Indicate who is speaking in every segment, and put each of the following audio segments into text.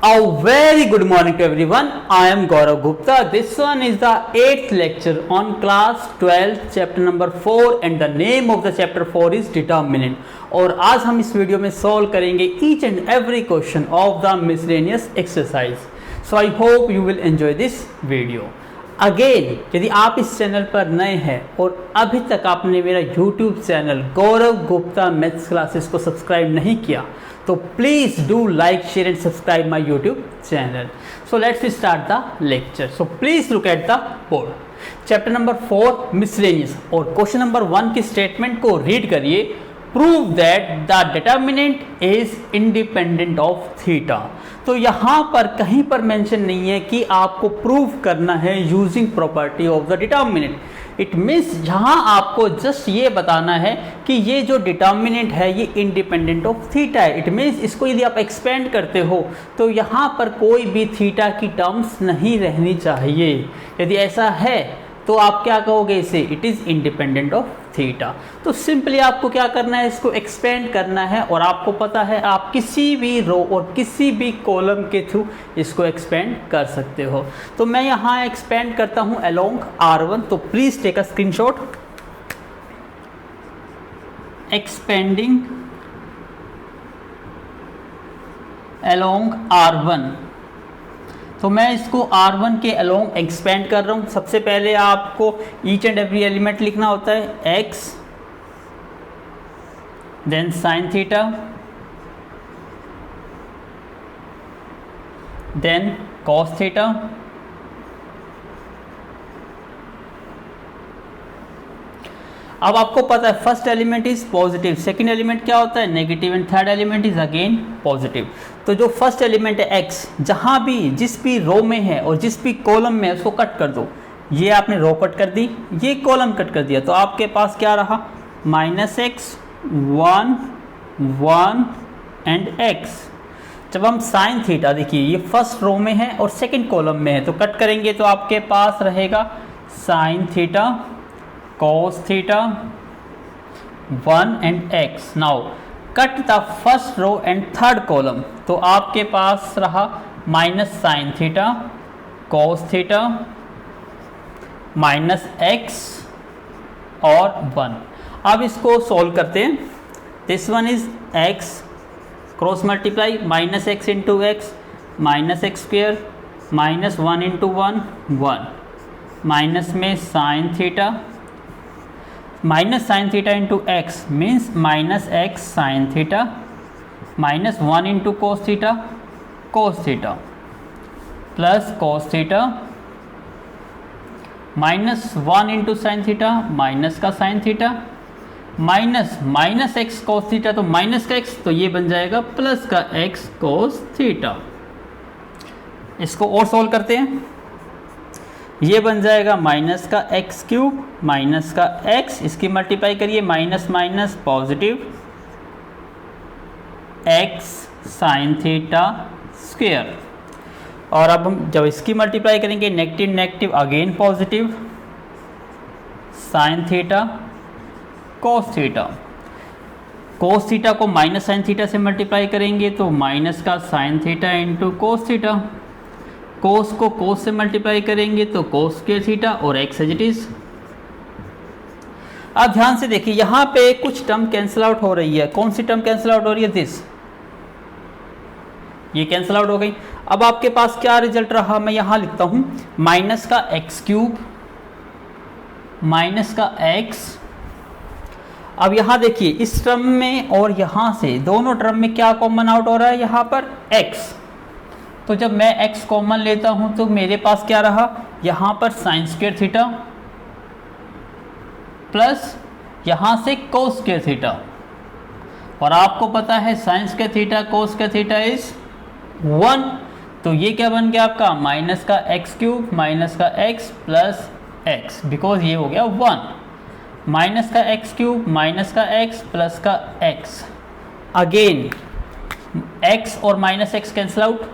Speaker 1: A very good morning to everyone. I am Gaurav Gupta. This one is the 8th lecture on class 12 chapter number 4 and the name of the chapter 4 is determinant. और आज हम इस video में solve करेंगे each and every question of the miscellaneous exercise. So I hope you will enjoy this video. Again यदि आप इस channel पर नए हैं और अभी तक आपने मेरा यूट्यूब चैनल गौरव गुप्ता मैथ्स क्लासेस को सब्सक्राइब नहीं किया तो please do like share and subscribe my YouTube channel. So let's start the lecture. So please look at the board. Chapter number 4 miscellaneous और क्वेश्चन नंबर 1 की स्टेटमेंट को read करिए. Prove that the determinant is independent of theta. तो यहाँ पर कहीं पर mention नहीं है कि आपको प्रूव करना है using property of the determinant. It means यहाँ आपको जस्ट ये बताना है कि ये जो डिटर्मिनेंट है ये इंडिपेंडेंट ऑफ थीटा है. इट मीन्स इसको यदि आप एक्सपेंड करते हो तो यहाँ पर कोई भी थीटा की टर्म्स नहीं रहनी चाहिए. यदि ऐसा है तो आप क्या कहोगे इसे, it is independent of theta. तो सिंपली आपको क्या करना है, इसको एक्सपेंड करना है और आपको पता है आप किसी भी रो और किसी भी कॉलम के थ्रू इसको एक्सपेंड कर सकते हो. तो मैं यहाँ एक्सपेंड करता हूँ अलोंग R1. तो please take a screenshot. Expanding along R1. तो मैं इसको R1 के अलोंग एक्सपेंड कर रहा हूँ. सबसे पहले आपको ईच एंड एवरी एलिमेंट लिखना होता है. x then sine theta then cos theta अब आपको पता है first element is positive, second element क्या होता है negative and third element is again positive. तो जो फर्स्ट एलिमेंट है x जहाँ भी जिस भी रो में है और जिस भी कॉलम में है उसको कट कर दो. ये आपने रो कट कर दी, ये कॉलम कट कर दिया तो आपके पास क्या रहा -x 1 1 एंड x. जब हम साइन थीटा देखिए ये फर्स्ट रो में है और सेकंड कॉलम में है तो कट करेंगे तो आपके पास रहेगा sign theta cos theta 1 and x. Now cut the first row and third column. तो आपके पास रहा minus sine theta cos theta minus x और 1. अब इसको सॉल्व करते हैं. This one is x cross multiply minus x into x minus x square minus 1 into 1 1 minus में sine theta minus sine theta into x means minus x sine theta minus 1 into cos theta plus cos theta minus 1 into sine theta minus का sine theta minus x cos theta तो minus का x तो ये बन जाएगा plus का x cos theta. इसको और सॉल्व करते हैं. ये बन जाएगा माइनस का एक्स क्यूब माइनस का एक्स, इसकी मल्टीप्लाई करिए minus minus positive x sine theta square. और अब हम जब इसकी मल्टीप्लाई करेंगे negative negative again positive sine theta cos theta. Cos theta को माइनस साइन थीटा से मल्टीप्लाई करेंगे तो माइनस का sine theta into cos theta. Cos को कोस से मल्टीप्लाई करेंगे तो कोस स्क्वायर थीटा और एक्स एज इट इज. अब ध्यान से देखिए यहाँ पे कुछ टर्म कैंसिल आउट हो रही है. कौन सी टर्म कैंसिल आउट हो रही है, दिस, ये कैंसिल आउट हो गई. अब आपके पास क्या रिजल्ट रहा, मैं यहाँ लिखता हूँ माइनस का एक्स क्यूब माइनस का एक्स. अब यहाँ देखिए इस टर्म में और यहाँ से दोनों टर्म में क्या कॉमन आउट हो रहा है, यहाँ पर x. तो जब मैं x कॉमन लेता हूँ तो मेरे पास क्या रहा, यहाँ पर साइन स्क्वायर थीटा प्लस यहाँ से कोस स्क्वायर थीटा. और आपको पता है sine square theta cos square theta is 1. तो ये क्या बन गया आपका माइनस का एक्स क्यूब माइनस का x प्लस एक्स, बिकॉज ये हो गया 1. माइनस का एक्स क्यूब माइनस का x प्लस का x. अगेन x और माइनस एक्स कैंसिल आउट.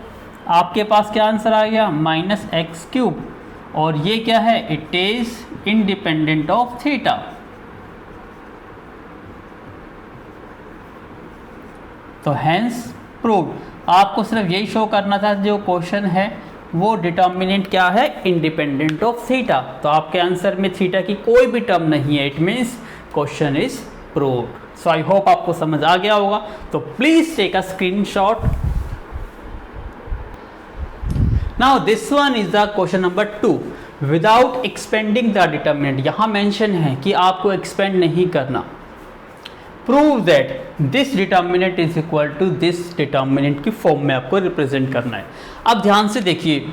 Speaker 1: आपके पास क्या आंसर आ गया माइनस एक्स क्यूब. और ये क्या है, it is independent of theta. तो हैंस प्रूव्ड। आपको सिर्फ यही शो करना था, जो क्वेश्चन है वो डिटर्मिनेंट क्या है, इंडिपेंडेंट ऑफ थीटा। तो आपके आंसर में थीटा की कोई भी टर्म नहीं है, it means question is proved. So I hope आपको समझ आ गया होगा। तो please take a screenshot. Now this one is the question number 2, without expanding the determinant. यहां मेंशन है कि आपको एक्सपेंड नहीं करना। Prove that this determinant is equal to this determinant की फॉर्म में आपको रिप्रेजेंट करना है। अब ध्यान से देखिए,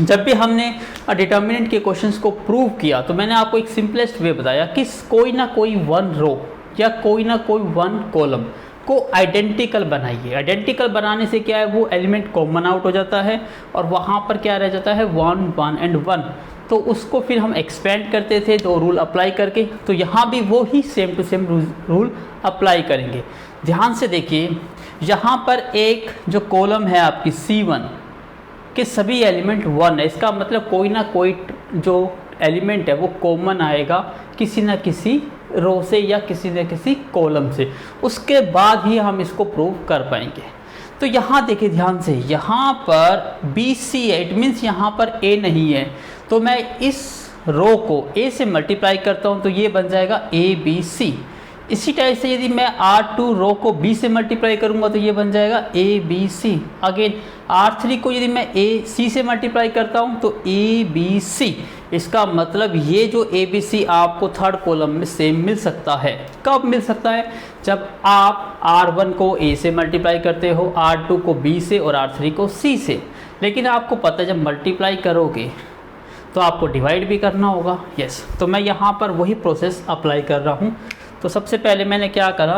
Speaker 1: जब भी हमने डिटर्मिनेंट के क्वेश्चंस को प्रूव किया तो मैंने आपको एक सिंपलेस्ट वे बताया कि कोई ना कोई वन रो या कोई ना कोई वन कॉलम को आइडेंटिकल बनाइए। आइडेंटिकल बनाने से क्या है, वो एलिमेंट कॉमन आउट हो जाता है और वहाँ पर क्या रह जाता है, 1 1 एंड 1। तो उसको फिर हम एक्सपेंड करते थे तो रूल अप्लाई करके, तो यहाँ भी वो ही same to same rule apply करेंगे। ध्यान से देखिए, यहाँ पर एक जो कॉलम है आपकी C1 के सभी एलिमेंट 1 है। इसका मतलब कोई ना कोई जो एलिमेंट है वो कॉमन आएगा किसी ना किसी रो से या किसी न किसी कॉलम से, उसके बाद ही हम इसको प्रूव कर पाएंगे। तो यहाँ देखिए ध्यान से, यहाँ पर BC है, इट मीन्स यहाँ पर A नहीं है। तो मैं इस रो को A से मल्टीप्लाई करता हूँ तो ये बन जाएगा ABC। इसी टाइप से यदि मैं R2 रो को B से मल्टीप्लाई करूँगा तो ये बन जाएगा ABC। अगेन R3 को यदि मैं AC से मल्टीप्लाई करता हूँ तो ABC। इसका मतलब ये जो ABC आपको थर्ड कॉलम में सेम मिल सकता है। कब मिल सकता है, जब आप R1 को A से मल्टीप्लाई करते हो, R2 को B से और R3 को C से। लेकिन आपको पता है जब मल्टीप्लाई करोगे तो आपको डिवाइड भी करना होगा। यस, तो मैं यहाँ पर वही प्रोसेस अप्लाई कर रहा हूँ। तो सबसे पहले मैंने क्या करा,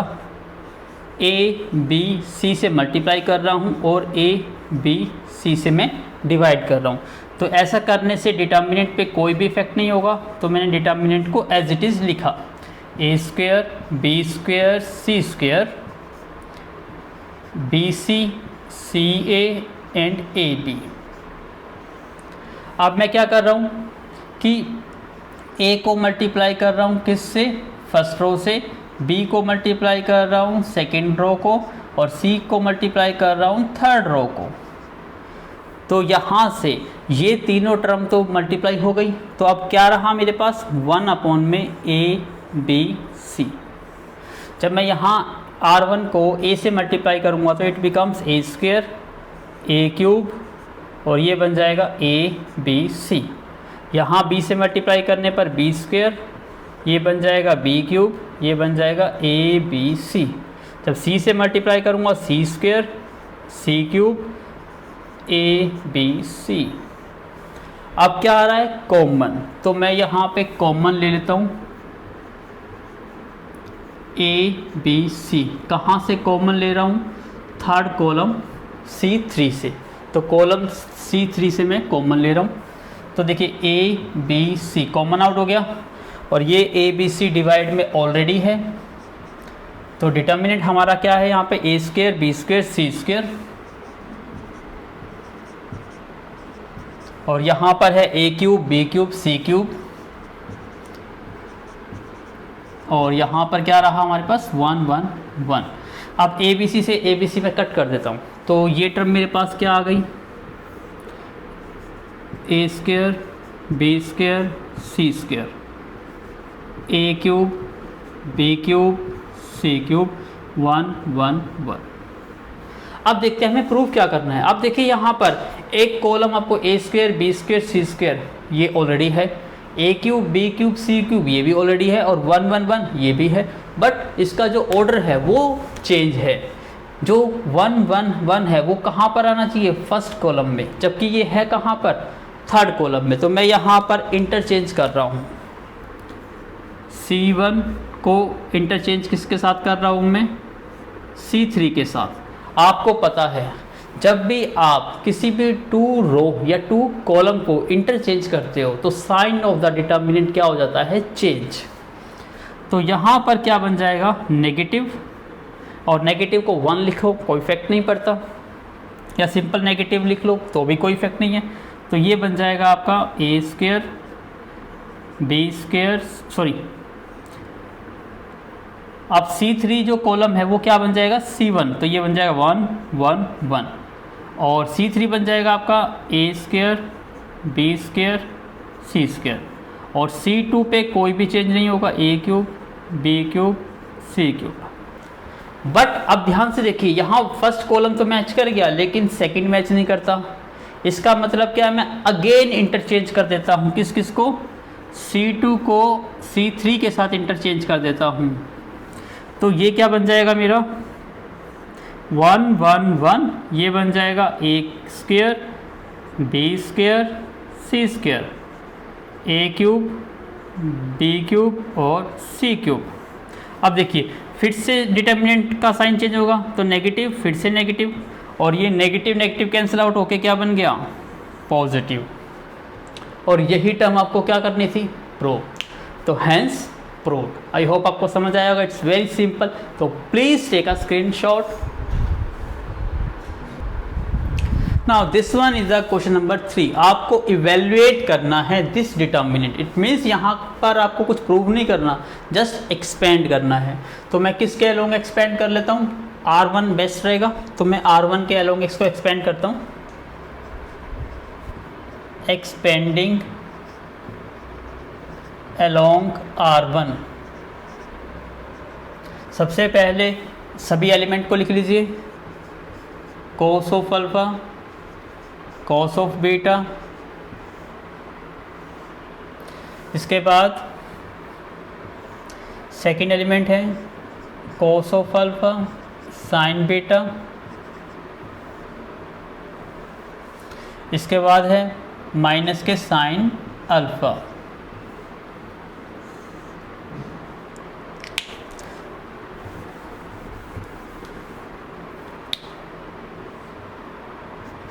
Speaker 1: ABC से मल्टीप्लाई कर रहा हूँ और ABC से मैं डिवाइड कर रहा हूँ। तो ऐसा करने से डिटर्मिनेंट पे कोई भी इफेक्ट नहीं होगा। तो मैंने डिटर्मिनेंट को एज इट इज़ लिखा, A² B² C² BC CA and AB। अब मैं क्या कर रहा हूँ कि A को मल्टीप्लाई कर रहा हूँ किससे, फर्स्ट रो से, B को मल्टीप्लाई कर रहा हूँ सेकेंड रो को, और C को मल्टीप्लाई कर रहा हूँ थर्ड रो को। तो यहाँ से ये तीनों टर्म तो मल्टीप्लाई हो गई। तो अब क्या रहा मेरे पास, 1 में ABC। जब मैं यहाँ R1 को A से मल्टीप्लाई करूँगा तो इट बिकम्स A² A³ और ये बन जाएगा ABC। यहाँ B से मल्टीप्लाई करने पर B², ये बन जाएगा B³, ये बन जाएगा ABC। जब C से मल्टीप्लाई करूँगा C² C³ ABC। अब क्या आ रहा है, कॉमन। तो मैं यहाँ पे कॉमन ले लेता हूँ ABC। कहाँ से कॉमन ले रहा हूँ, थर्ड कॉलम C3 से। तो कॉलम C3 से मैं कॉमन ले रहा हूँ। तो देखिए ABC कॉमन आउट हो गया और ये ABC डिवाइड में ऑलरेडी है। तो डिटर्मिनेंट हमारा क्या है यहाँ पे, A² B² C², और यहाँ पर है A³ B³ C³, और यहाँ पर क्या रहा हमारे पास 1 1 1। अब ABC से ABC में कट कर देता हूँ तो ये टर्म मेरे पास क्या आ गई, A² B² C² A³ B³ C³ 1 1 1। अब देखते हैं हमें प्रूफ क्या करना है। अब देखिए यहाँ पर एक कॉलम आपको A² B² C² ये ऑलरेडी है, A³ B³ C³ ये भी ऑलरेडी है, और 1 1 1 ये भी है। बट इसका जो ऑर्डर है वो चेंज है। जो 1 1 1 है वो कहाँ पर आना चाहिए, फर्स्ट कॉलम में, जबकि ये है कहाँ पर, थर्ड कॉलम में। तो मैं यहाँ पर इंटरचेंज कर रहा हूँ, C1 को इंटरचेंज किसके साथ कर रहा हूँ मैं, C3 के साथ। आपको पता है जब भी आप किसी भी 2 रो या 2 कॉलम को इंटरचेंज करते हो तो साइन ऑफ द डिटर्मिनेंट क्या हो जाता है, चेंज। तो यहाँ पर क्या बन जाएगा, नेगेटिव, और नेगेटिव को 1 लिखो कोई इफेक्ट नहीं पड़ता, या सिंपल नेगेटिव लिख लो तो भी कोई इफेक्ट नहीं है। तो ये बन जाएगा आपका A² B² अब C3 जो कॉलम है वो क्या बन जाएगा, C1, तो ये बन जाएगा 1 1 1, और C3 बन जाएगा आपका A square B square C square, और C2 पे कोई भी चेंज नहीं होगा, A cube B cube C cube. But अब ध्यान से देखिए, यहाँ फर्स्ट कॉलम तो मैच कर गया लेकिन सेकंड मैच नहीं करता। इसका मतलब क्या है, मैं अगेन इंटरचेंज कर देता हूँ, किस किस को, C2 को C3 के साथ इंटरचेंज कर देता हूँ। तो ये क्या बन जाएगा मेरा 1 1 1, ये बन जाएगा A square B square C square, A cube B cube और C क्यूब। अब देखिए फिर से डिटर्मिनेंट का साइन चेंज होगा, तो नेगेटिव, फिर से नेगेटिव, और ये नेगेटिव नेगेटिव कैंसिल आउट होके क्या बन गया, पॉजिटिव। और यही टर्म आपको क्या करनी थी, प्रूव, तो हैंस प्रूव। आई होप आपको समझ आया होगा, इट्स वेरी सिंपल। तो please take a screenshot. Now this one is the question number 3। आपको इवेल्युएट करना है दिस डिटर्मिनेंट। इट मीन्स यहाँ पर आपको कुछ प्रूव नहीं करना, जस्ट एक्सपेंड करना है। तो मैं किसके अलोंग एक्सपेंड कर लेता हूँ, R1 बेस्ट रहेगा, तो मैं R1 के अलोंग इसको एक्सपेंड करता हूँ। Expanding along R1। सबसे पहले सभी एलिमेंट को लिख लीजिए, cos of alpha, cos of beta, इसके बाद सेकेंड एलिमेंट है cos of alpha sign beta, इसके बाद है माइनस के साइन अल्फा।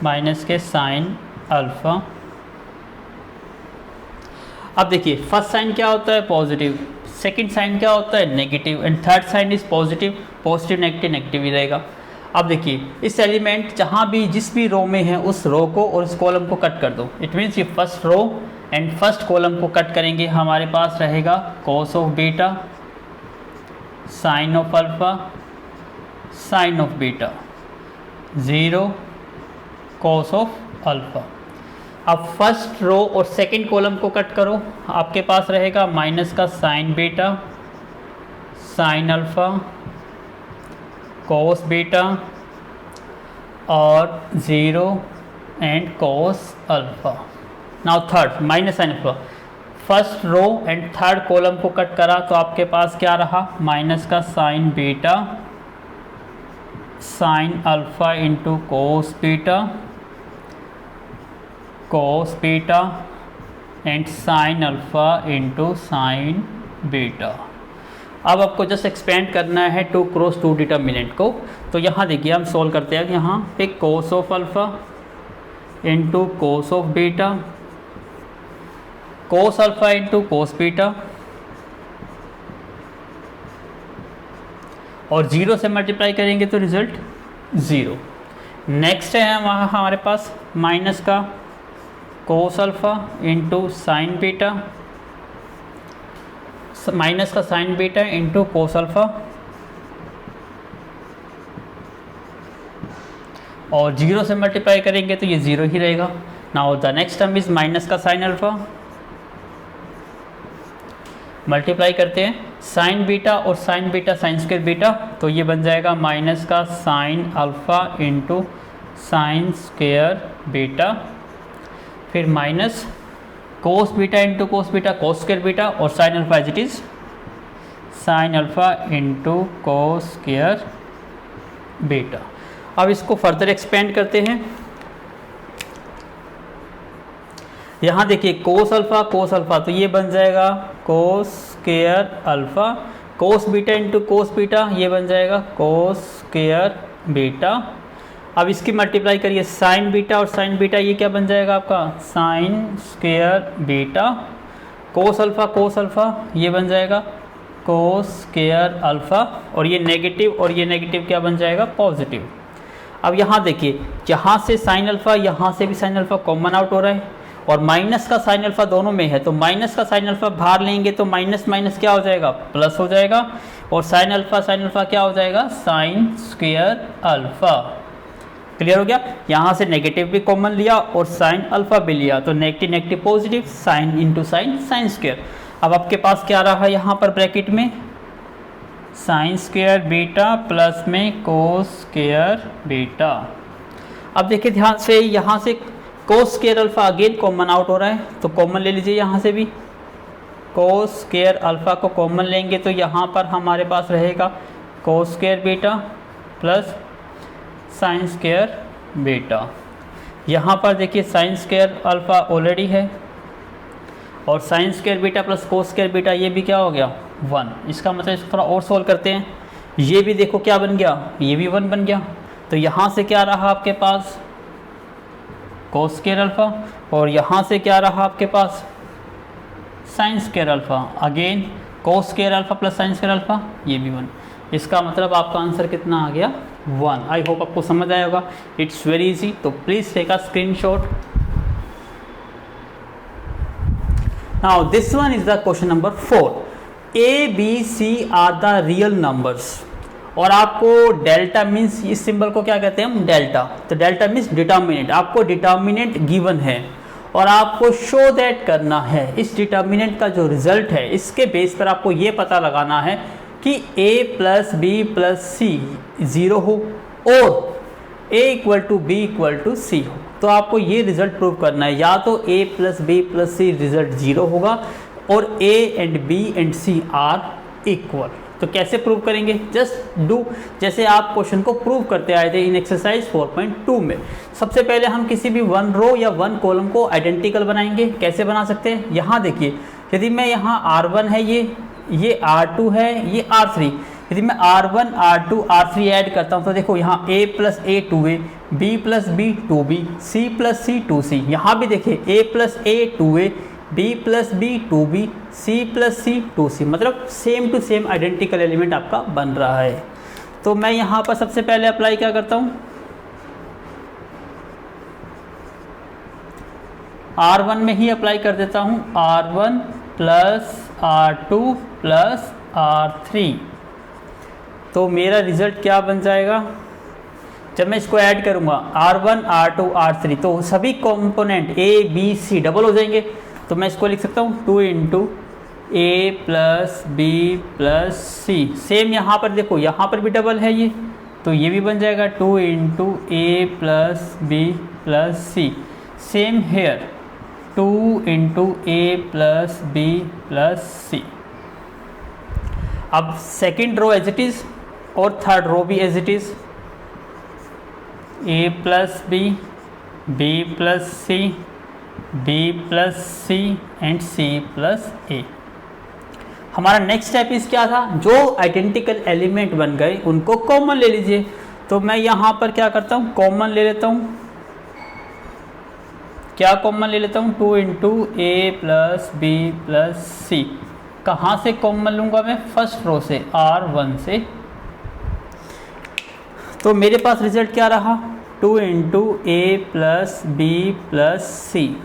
Speaker 1: माइनस के साइन अल्फा। अब देखिए फर्स्ट साइन क्या होता है, पॉजिटिव, सेकंड साइन क्या होता है, negative, and third sine is positive. Positive negative negative ही रहेगा। अब देखिए इस एलिमेंट जहाँ भी जिस भी रो में है उस रो को और उस कॉलम को कट कर दो। इट मीन्स ये first row and first column को कट करेंगे, हमारे पास रहेगा cos of beta sine of alpha sine of beta, 0 cos of alpha. अब फर्स्ट रो और सेकंड कॉलम को कट करो, आपके पास रहेगा माइनस का sine beta sine alpha cos beta और 0 and cos alpha. Now third minus sine alpha, first row and third column को cut करा तो आपके पास क्या रहा, माइनस का sine beta sine alpha into cos beta cos beta and sine alpha into sine beta. अब आपको जस्ट एक्सपेंड करना है 2 क्रॉस 2 डिटर्मिनेंट को। तो यहाँ देखिए हम सॉल्व करते हैं, यहाँ पे cos of alpha into cos of beta, cos alpha into cos beta, और 0 से मल्टीप्लाई करेंगे तो रिजल्ट 0। नेक्स्ट है वहाँ हमारे पास माइनस का cos alpha into sine beta, minus का sine beta into cos alpha, और 0 से मल्टीप्लाई करेंगे तो ये 0 ही रहेगा। Now the next term is minus का साइन अल्फा, मल्टीप्लाई करते हैं साइन बीटा और sine beta sine square beta, तो ये बन जाएगा माइनस का sine alpha into sine square beta, फिर minus cos beta into cos beta cos square beta, और sine alpha as it is sine alpha into cos square beta. अब इसको further expand करते हैं। यहाँ देखिए कोस अल्फा तो ये बन जाएगा कोस स्क्वायर अल्फा, कोस बीटा इंटू कोस बीटा ये बन जाएगा कोस स्क्वायर बीटा। अब इसकी मल्टीप्लाई करिए साइन बीटा और साइन बीटा, ये क्या बन जाएगा आपका sign square beta, cos alpha ये बन जाएगा कोस स्क्वायर अल्फा, और ये नेगेटिव क्या बन जाएगा पॉजिटिव। अब यहाँ देखिए यहाँ से साइन अल्फा यहाँ से भी साइन अल्फा कॉमन आउट हो रहा है, और माइनस का साइन अल्फा दोनों में है, तो माइनस का साइन अल्फा बाहर लेंगे तो माइनस माइनस क्या हो जाएगा प्लस हो जाएगा, और साइन अल्फा क्या हो जाएगा, साइन स्क्वायर अल्फा। क्लियर हो गया। यहाँ से नेगेटिव भी कॉमन लिया और साइन अल्फा भी लिया, तो negative negative positive, sine into sine, sine square. अब आपके पास क्या रहा यहाँ पर ब्रैकेट में, साइन स्क्वायर बीटा प्लस में कोस स्क्वायर बीटा। अब देखिए ध्यान से, यहाँ से कोस square alpha again common out हो रहा है, तो कॉमन ले लीजिए यहाँ से भी। कोस स्क्वायर अल्फा को कॉमन लेंगे तो यहाँ पर हमारे पास रहेगा कोस square beta plus sine square beta. यहाँ पर देखिए साइन स्क्वायर अल्फा ऑलरेडी है और sign square beta plus cos square beta, ये भी क्या हो गया 1। इसका मतलब इसको थोड़ा और सोल्व करते हैं। ये भी देखो क्या बन गया, ये भी 1 बन गया। तो यहाँ से क्या रहा आपके पास, कोस स्क्वायर अल्फा, और यहाँ से क्या रहा आपके पास, sine square alpha. Again cos square alpha plus sine square alpha, ये भी 1। इसका मतलब आपका आंसर कितना आ गया, 1। आई होप आपको समझ आया होगा। इट्स वेरी इजी, तो please take a screenshot. Now this one is the question number 4। A B C are the real numbers, और आपको डेल्टा मीन्स, इस सिंबल को क्या कहते हैं हम, डेल्टा। तो डेल्टा मीन्स डिटर्मिनेंट, आपको डिटर्मिनेंट गिवन है और आपको शो दैट करना है। इस डिटर्मिनेंट का जो रिजल्ट है, इसके बेस पर आपको ये पता लगाना है कि a plus B plus C 0 हो और a equal to B equal to C हो। तो आपको ये रिजल्ट प्रूव करना है, या तो a plus B plus C result 0 होगा और a and b and c are equal. तो कैसे प्रूव करेंगे, जस्ट डू जैसे आप क्वेश्चन को प्रूव करते आए थे इन एक्सरसाइज 4.2 में। सबसे पहले हम किसी भी 1 रो या 1 कॉलम को आइडेंटिकल बनाएंगे। कैसे बना सकते हैं, यहाँ देखिए, यदि मैं यहाँ R1 है, ये R2 है, ये R3, यदि मैं R1 R2 R3 ऐड करता हूँ तो देखो यहाँ a plus a 2a, b plus b 2b, c plus c 2c। यहाँ भी देखिए a plus a 2a, b plus b 2b, c plus c 2c, मतलब same to same identical element आपका बन रहा है। तो मैं यहाँ पर सबसे पहले अप्लाई क्या करता हूँ, R1 में ही अप्लाई कर देता हूँ, R1 plus R2 plus R3। तो मेरा रिजल्ट क्या बन जाएगा, जब मैं इसको ऐड करूँगा R1 R2 R3, तो सभी component A B C double हो जाएंगे। तो मैं इसको लिख सकता हूँ 2 into A plus B plus C. Same यहाँ पर देखो, यहाँ पर भी डबल है ये, तो ये भी बन जाएगा 2 into A plus B plus C. Same here 2 into A plus B plus C. अब second row as it is और थर्ड रो भी as it is, A plus B, B plus C, B plus C and C plus A. हमारा next step इस क्या था, जो identical element बन गए उनको कॉमन ले लीजिए। तो मैं यहाँ पर क्या करता हूँ, कॉमन ले लेता हूँ। क्या कॉमन ले लेता हूँ, 2 into A plus B plus सी। कहाँ से कॉमन लूँगा मैं, फर्स्ट रो से, R1 से। तो मेरे पास रिजल्ट क्या रहा, 2 into A plus B plus C.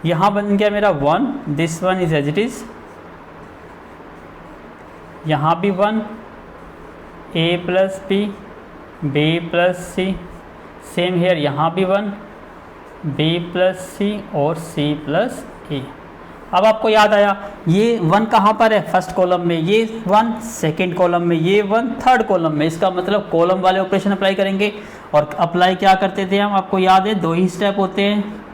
Speaker 1: यहाँ बन गया मेरा 1, this one is as it is. यहाँ भी 1, A plus B plus C. Same here, यहाँ भी 1, बी प्लस सी और सी प्लस ए। अब आपको याद आया ये 1 कहाँ पर है, फर्स्ट कॉलम में, ये 1 सेकेंड कॉलम में, ये 1 थर्ड कॉलम में। इसका मतलब कॉलम वाले ऑपरेशन अप्लाई करेंगे। और अप्लाई क्या करते थे हम, आपको याद है 2 ही स्टेप होते हैं।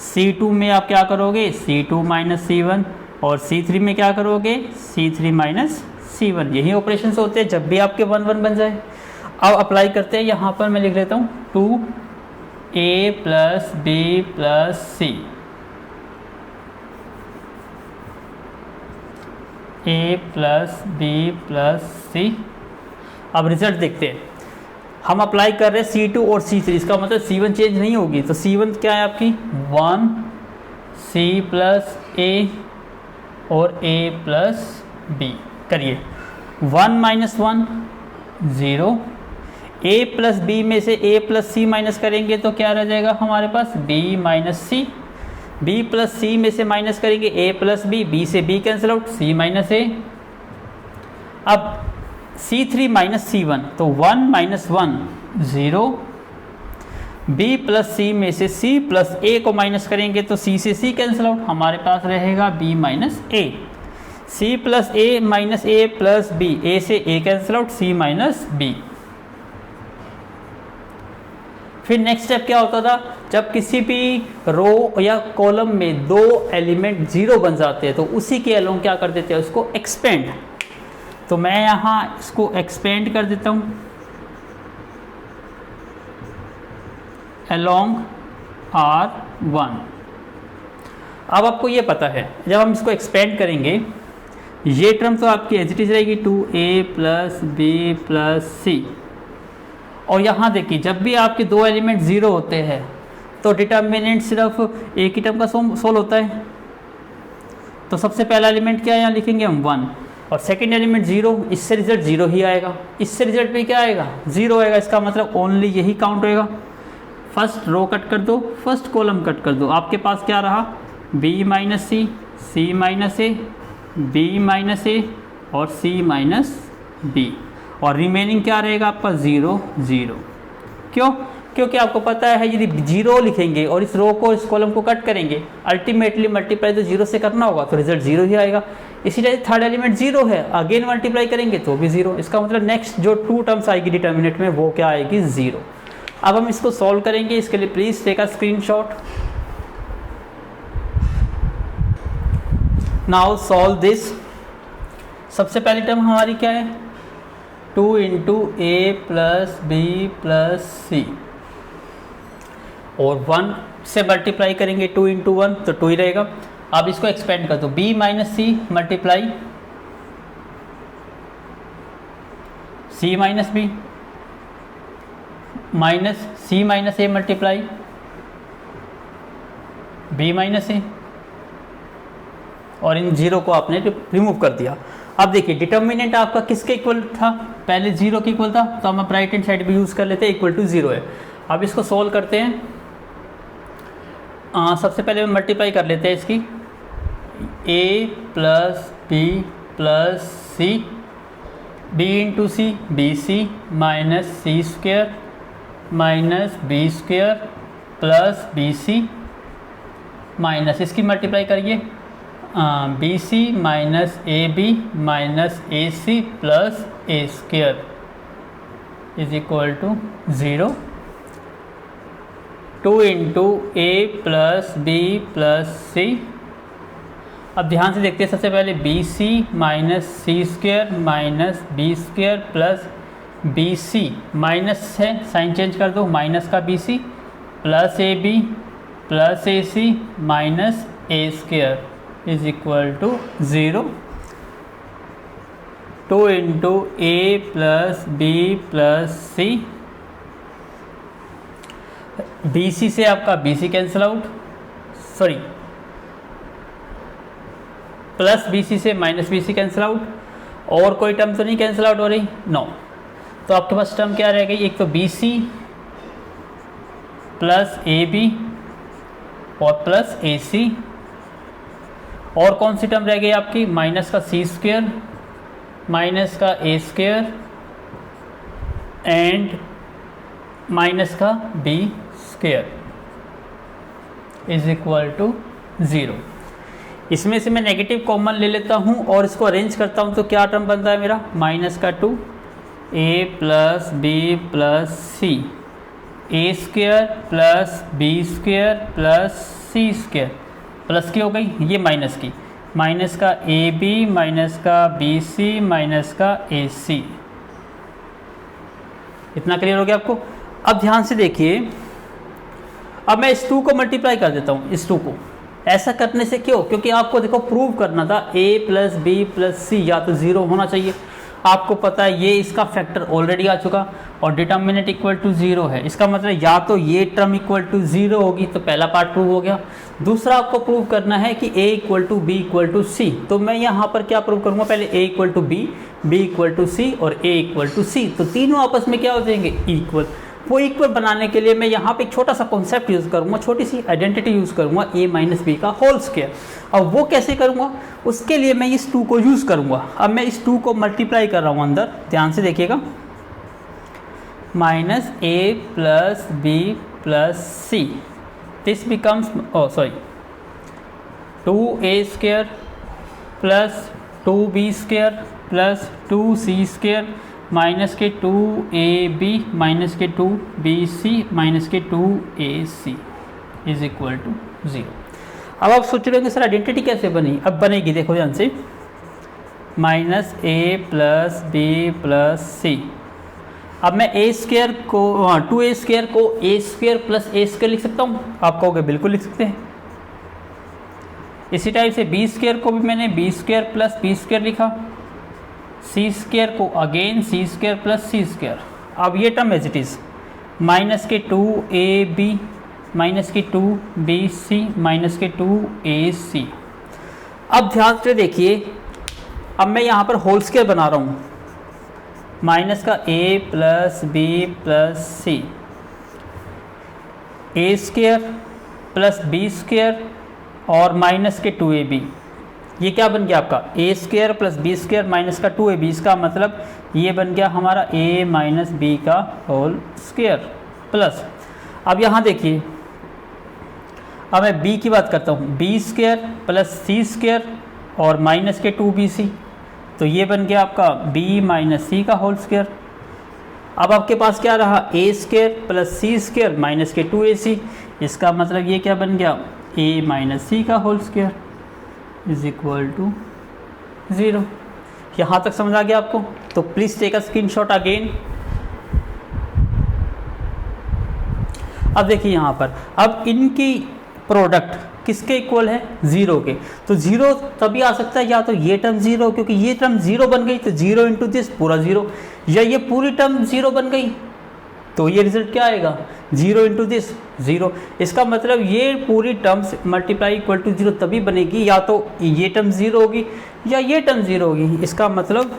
Speaker 1: C2 में आप क्या करोगे, C2 माइनस C1, और C3 में क्या करोगे, C3 माइनस C1। यही ऑपरेशन होते हैं जब भी आपके 1 1 बन जाए। अब अप्लाई करते हैं, यहाँ पर मैं लिख लेता हूँ 2A plus B plus C, A plus B plus C. अब रिजल्ट देखते हैं, हम अप्लाई कर रहे हैं C2 और C3, इसका मतलब C1 चेंज नहीं होगी। तो C1 क्या है आपकी 1, C प्लस A और A प्लस B। करिए 1 माइनस 1 0, A प्लस बी में से A प्लस सी माइनस करेंगे तो क्या रह जाएगा हमारे पास, B माइनस सी। B प्लस सी में से माइनस करेंगे A प्लस बी, B से B cancel out, C minus A। अब C3 माइनस C1 तो 1 माइनस 1 0, B प्लस C में से C प्लस A को माइनस करेंगे तो C से C कैंसिल आउट, हमारे पास रहेगा B minus A। C plus A minus A plus B, A से A cancel out, C minus B। फिर नेक्स्ट स्टेप क्या होता था, जब किसी भी रो या कॉलम में दो एलिमेंट जीरो बन जाते हैं तो उसी के अलोंग क्या कर देते हैं, उसको एक्सपेंड। तो मैं यहाँ इसको एक्सपेंड कर देता हूँ अलोंग R1। अब आपको ये पता है जब हम इसको एक्सपेंड करेंगे ये टर्म तो आपकी एज इट इज रहेगी 2A plus B plus C। और यहाँ देखिए जब भी आपके दो एलिमेंट ज़ीरो होते हैं तो डिटर्मिनेंट सिर्फ एक ही टर्म का सोल्व होता है। तो सबसे पहला एलिमेंट क्या है, यहाँ लिखेंगे हम 1 और सेकंड एलिमेंट 0, इससे रिजल्ट 0 ही आएगा, इससे रिजल्ट भी क्या आएगा 0 आएगा। इसका मतलब ओनली यही काउंट होएगा। फर्स्ट रो कट कर दो, फर्स्ट कॉलम कट कर दो, आपके पास क्या रहा B minus C, C minus A, B minus A और C माइनस B, और रिमेनिंग क्या रहेगा आपका 0 0। क्यों? क्योंकि आपको पता है यदि 0 लिखेंगे और इस रो को इस कॉलम को कट करेंगे अल्टीमेटली मल्टीप्लाई तो 0 से करना होगा तो रिजल्ट 0 ही आएगा। इसी तरह थर्ड एलिमेंट 0 है, अगेन मल्टीप्लाई करेंगे तो भी 0। इसका मतलब नेक्स्ट जो 2 टर्म्स आएगी डिटर्मिनेंट में वो क्या आएगी 0। अब हम इसको सॉल्व करेंगे, इसके लिए please take a screenshot. Now solve this. सबसे पहली टर्म हमारी क्या है 2 into A plus B plus C और 1 से मल्टीप्लाई करेंगे 2 इंटू 1 तो 2 ही रहेगा। अब इसको एक्सपेंड कर दो B minus C multiply C minus B minus C minus A multiply B minus A, और इन जीरो को आपने रिमूव कर दिया। अब देखिए डिटर्मिनेंट आपका किसके इक्वल था, पहले 0 के इक्वल था तो हम राइट हैंड साइड भी यूज़ कर लेते हैं, इक्वल टू 0 है। अब इसको सोल्व करते हैं। सबसे पहले हम मल्टीप्लाई कर लेते हैं इसकी A plus B plus C, B into C B C minus C square minus B square plus B C minus इसकी मल्टीप्लाई करिए B C minus A B minus A C plus A square is equal to 0। 2 into A plus B plus C. अब ध्यान से देखते हैं, सबसे पहले B C minus C square minus B square plus B C, minus है sign change कर दो, माइनस का B C plus A B plus A C minus A square is equal to 0। 2 into A plus B plus C, B C से आपका B C cancel out, sorry plus B C से minus B C cancel out, और कोई term तो नहीं cancel out हो रही, no. तो आपके पास टर्म क्या रह गई, एक तो B C plus A B और प्लस ए सी, और कौन सी टर्म रह गई आपकी, माइनस का सी स्क्वेयर माइनस का ए स्क्वेयर एंड माइनस का B square is equal to 0। इसमें से मैं नेगेटिव कॉमन ले लेता हूँ और इसको अरेंज करता हूँ तो क्या टर्म बनता है मेरा, माइनस का 2 A plus B plus C, A square plus B square plus C square, plus की हो गई ये माइनस की, माइनस का ए बी माइनस का बी सी माइनस का ए सी। इतना क्लियर हो गया आपको। अब ध्यान से देखिए, अब मैं इस 2 को मल्टीप्लाई कर देता हूँ, इस 2 को। ऐसा करने से क्यों, क्योंकि आपको देखो प्रूव करना था a plus B plus C या तो 0 होना चाहिए। आपको पता है ये इसका फैक्टर ऑलरेडी आ चुका और डिटर्मिनेंट इक्वल टू 0 है, इसका मतलब या तो ये टर्म इक्वल टू 0 होगी, तो पहला पार्ट प्रूव हो गया। दूसरा आपको प्रूव करना है कि a equal to B equal to C, तो मैं यहाँ पर क्या प्रूव करूँगा, पहले a equal to B, B equal to C और a इक्वल टू सी, तो तीनों आपस में क्या हो जाएंगे, इक्वल। वो इक्वल बनाने के लिए मैं यहाँ पे एक छोटा सा कॉन्सेप्ट यूज़ करूँगा, छोटी सी आइडेंटिटी यूज़ करूँगा, a माइनस बी का होल स्क्वायर। अब वो कैसे करूँगा, उसके लिए मैं इस 2 को यूज़ करूँगा। अब मैं इस 2 को मल्टीप्लाई कर रहा हूँ अंदर, ध्यान से देखिएगा, minus a plus B plus C, this becomes 2a square plus 2b square plus 2c square minus के 2ab माइनस के 2bc माइनस के 2ac इज इक्वल टू 0। अब आप सोच रहे होंगे सर आइडेंटिटी कैसे बनी, अब बनेगी, देखो ध्यान से, minus a plus B plus C. अब मैं a स्क्वायर को 2a स्क्वायर को a square plus a square लिख सकता हूँ, आप कहोगे बिल्कुल लिख सकते हैं। इसी टाइप से b स्क्वायर को भी मैंने b square plus b square लिखा, सी स्क्वायर को again C square plus C square. अब ये term as it is, minus के 2ab माइनस के 2bc माइनस के 2ac। अब ध्यान से देखिए, अब मैं यहाँ पर होल स्क्वायर बना रहा हूँ, माइनस का a plus B plus C, a square plus B square और माइनस के 2ab। ये क्या बन गया आपका a square plus B square minus का 2ab। इसका मतलब ये बन गया हमारा a माइनस बी का होल स्क्वायर प्लस, अब यहाँ देखिए, अब मैं b की बात करता हूँ, b square plus C square और माइनस के 2bc, तो ये बन गया आपका b माइनस सी का होल स्क्वायर। अब आपके पास क्या रहा, a square plus C square minus के 2ac, इसका मतलब ये क्या बन गया, a माइनस सी का whole square is equal to 0। यहाँ तक समझ आ गया आपको, तो please take a screenshot again. अब देखिए यहाँ पर, अब इनकी प्रोडक्ट किसके इक्वल है, 0 के, तो 0 तभी आ सकता है या तो ये टर्म 0, क्योंकि ये टर्म 0 बन गई तो 0 इंटू दिस पूरा 0, या ये पूरी टर्म 0 बन गई तो ये रिजल्ट क्या आएगा, 0 इंटू दिस 0। इसका मतलब ये पूरी टर्म्स मल्टीप्लाई इक्वल टू 0 तभी बनेगी, या तो ये टर्म 0 होगी या ये टर्म 0 होगी। इसका मतलब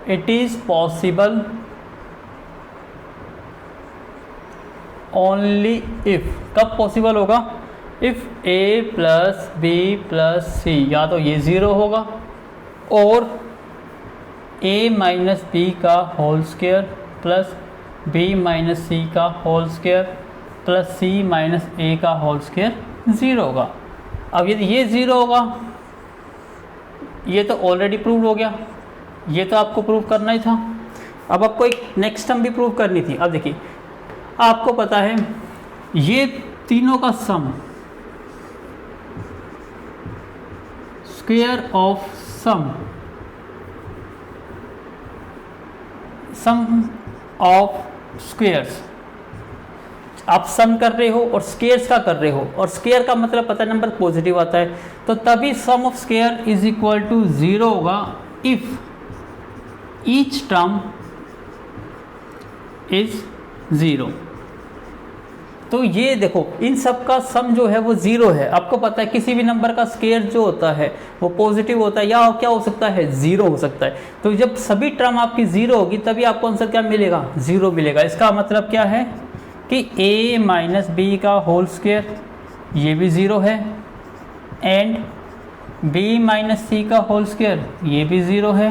Speaker 1: it is possible only if, कब पॉसिबल होगा, if a plus B plus C, या तो ये 0 होगा और a माइनस बी का whole square plus b minus C का whole square plus c minus a का होल स्क्वायर 0 होगा। अब यदि ये 0 होगा, ये तो ऑलरेडी प्रूव हो गया, ये तो आपको प्रूव करना ही था। अब आपको एक नेक्स्ट टर्म भी प्रूव करनी थी। अब देखिए, आपको पता है ये तीनों का sum, square of sum of squares, आप सम कर रहे हो और स्क्वेयर्स का कर रहे हो, और स्क्वेयर का मतलब पता है नंबर पॉजिटिव आता है, तो तभी sum of square is equal to 0 होगा इफ ईच टर्म इज 0। तो ये देखो, इन सब का सम जो है वो 0 है। आपको पता है किसी भी नंबर का स्क्वायर जो होता है वो पॉजिटिव होता है या क्या हो सकता है, 0 हो सकता है। तो जब सभी टर्म आपकी 0 होगी तभी आपको आंसर क्या मिलेगा, 0 मिलेगा। इसका मतलब क्या है कि a माइनस बी का होल स्क्वायर ये भी 0 है, एंड b माइनस सी का होल स्क्वायर ये भी 0 है,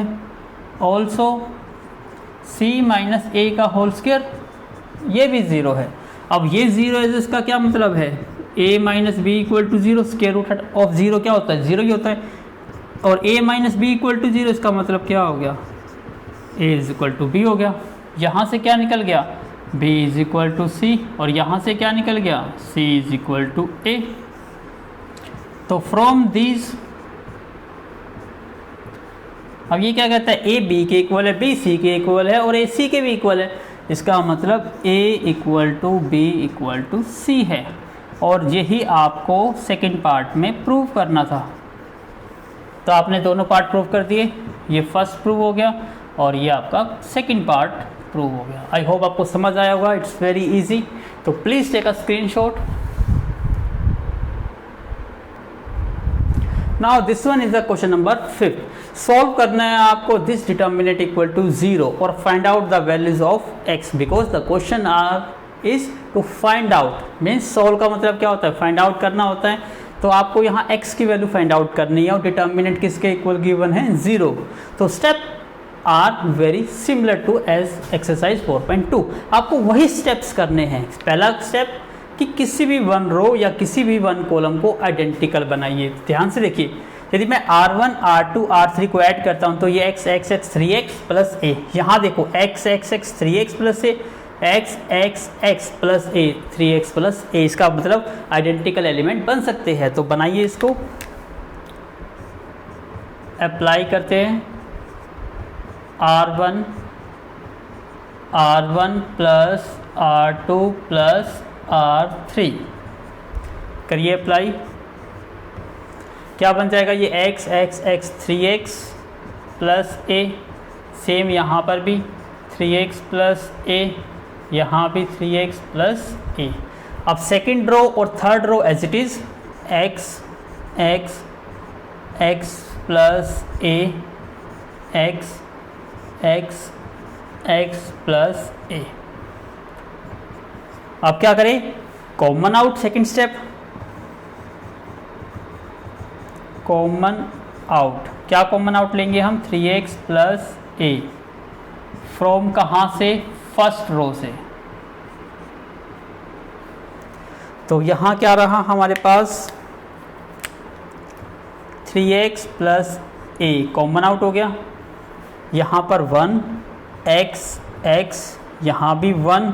Speaker 1: ऑल्सो c माइनस a का होल स्क्वायर ये भी 0 है। अब ये 0 है, इसका क्या मतलब है, a minus B equal to 0, square root of 0 क्या होता है, 0 ही होता है, और a minus B equal to 0, इसका मतलब क्या हो गया, a is equal to B हो गया। यहाँ से क्या निकल गया, b is equal to C, और यहाँ से क्या निकल गया, c is equal to a। तो फ्रॉम दीज, अब ये क्या कहता है, a b के इक्वल है, b c के इक्वल है और a c के भी इक्वल है। इसका मतलब a equal to B equal to C है, और यही आपको सेकंड पार्ट में प्रूव करना था। तो आपने दोनों पार्ट प्रूव कर दिए, ये फर्स्ट प्रूव हो गया और ये आपका सेकंड पार्ट प्रूव हो गया। आई होप आपको समझ आया होगा, इट्स वेरी इजी। तो please take a screenshot. Now this one is the question number 5th। Solve करना है आपको दिस डिटर्मिनेंट इक्वल टू 0 और find out the values of x, because the question are is to find out, means solve का मतलब क्या होता है, find out करना होता है। तो आपको यहाँ x की वैल्यू फाइंड आउट करनी है और डिटर्मिनेंट किसके इक्वल गिवन है 0। तो step are very similar to as exercise 4.2। आपको वही स्टेप्स करने हैं। पहला स्टेप कि किसी भी वन रो या किसी भी वन कॉलम को आइडेंटिकल बनाइए। ध्यान से देखिए, यदि मैं R1, R2, R3 को ऐड करता हूं तो ये x 3x प्लस a, यहाँ देखो x 3x plus a, x plus a 3x plus a, इसका मतलब आइडेंटिकल एलिमेंट बन सकते हैं। तो बनाइए, इसको अप्लाई करते हैं। R1 plus R2 plus R3 करिए अप्लाई, क्या बन जाएगा ये x 3x plus a, same यहाँ पर भी 3x प्लस a, यहाँ भी 3x प्लस a। अब सेकेंड रो और third row as it is x plus a, x plus a। अब क्या करें, common out, second step common out. क्या कॉमन आउट लेंगे हम, 3x प्लस a फ्रॉम कहाँ से, फर्स्ट रो से। तो यहाँ क्या रहा हमारे पास 3x plus a common out हो गया। यहाँ पर 1 x, यहाँ भी 1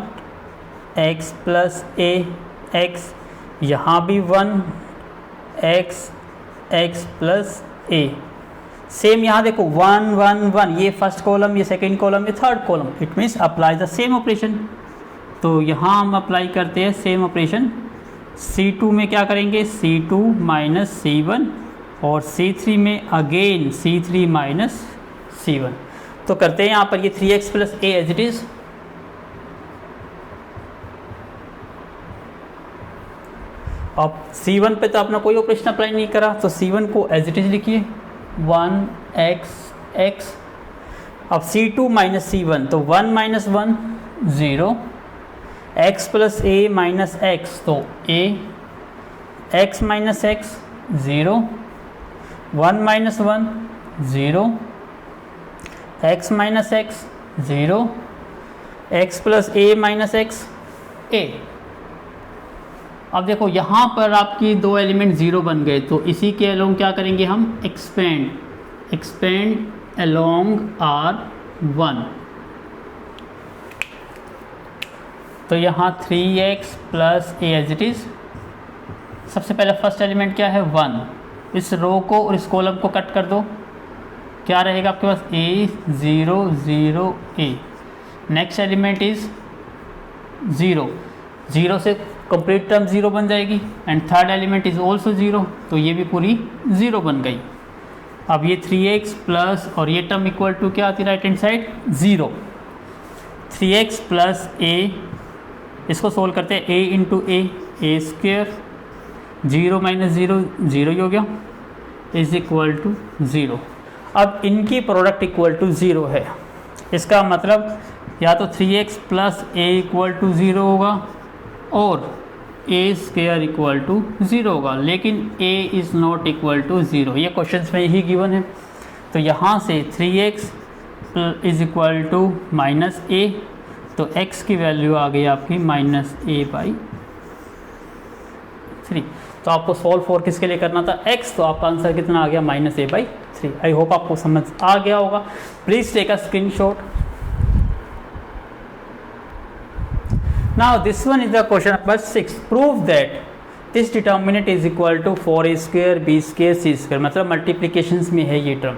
Speaker 1: x प्लस a x, यहाँ भी 1 x प्लस a, सेम यहाँ देखो 1 1 1, ये फर्स्ट कॉलम, ये सेकेंड कॉलम, ये third column, it means apply the same operation. तो यहाँ हम अप्लाई करते हैं सेम ऑपरेशन। C2 में क्या करेंगे, C2 माइनस C1 और C3 में अगेन C3 माइनस C1। तो करते हैं यहाँ पर ये 3x plus a as it is, अब C1 पे तो आपने कोई ऑपरेशन अप्लाई नहीं करा, तो C1 को एज इट इज लिखिए 1x। अब C2 माइनस C1, तो 1 minus 1 0, x plus a minus x, तो a, x minus x 0, 1 minus 1 0, x minus x 0, x plus a minus x a। अब देखो यहाँ पर आपकी दो एलिमेंट ज़ीरो बन गए, तो इसी के अलोंग क्या करेंगे हम, एक्सपेंड अलोंग R1। तो यहाँ 3x plus a as it is. सबसे पहले फर्स्ट एलिमेंट क्या है 1, इस रो को और इस कॉलम को कट कर दो, क्या रहेगा आपके पास a 0 0 a। Next element is 0 से कंप्लीट टर्म 0 बन जाएगी, and third element is also 0, तो ये भी पूरी 0 बन गई। अब ये 3x प्लस और ये टर्म इक्वल टू क्या आती है right hand side 0, 3x plus a, इसको सोल्व करते हैं a into a square, 0 minus 0 0 ही हो गया, इज इक्वल टू 0। अब इनकी प्रोडक्ट इक्वल टू 0 है, इसका मतलब या तो 3x plus a equal to 0 होगा और a स्क्वेयर इक्वल टू 0 होगा, लेकिन a is not equal to 0, ये क्वेश्चंस में यही गिवन है। तो यहाँ से 3x is equal to minus a, तो x की वैल्यू आ गई आपकी माइनस a/3। तो आपको सॉल्व फॉर किसके लिए करना था x, तो आपका आंसर कितना आ गया माइनस a/3। आई होप आपको समझ आ गया होगा। Please take a screenshot. Now this one is the question number 6. Prove that this determinant is equal to 4a square b square c square, मतलब मल्टीप्लिकेशंस में है ये टर्म।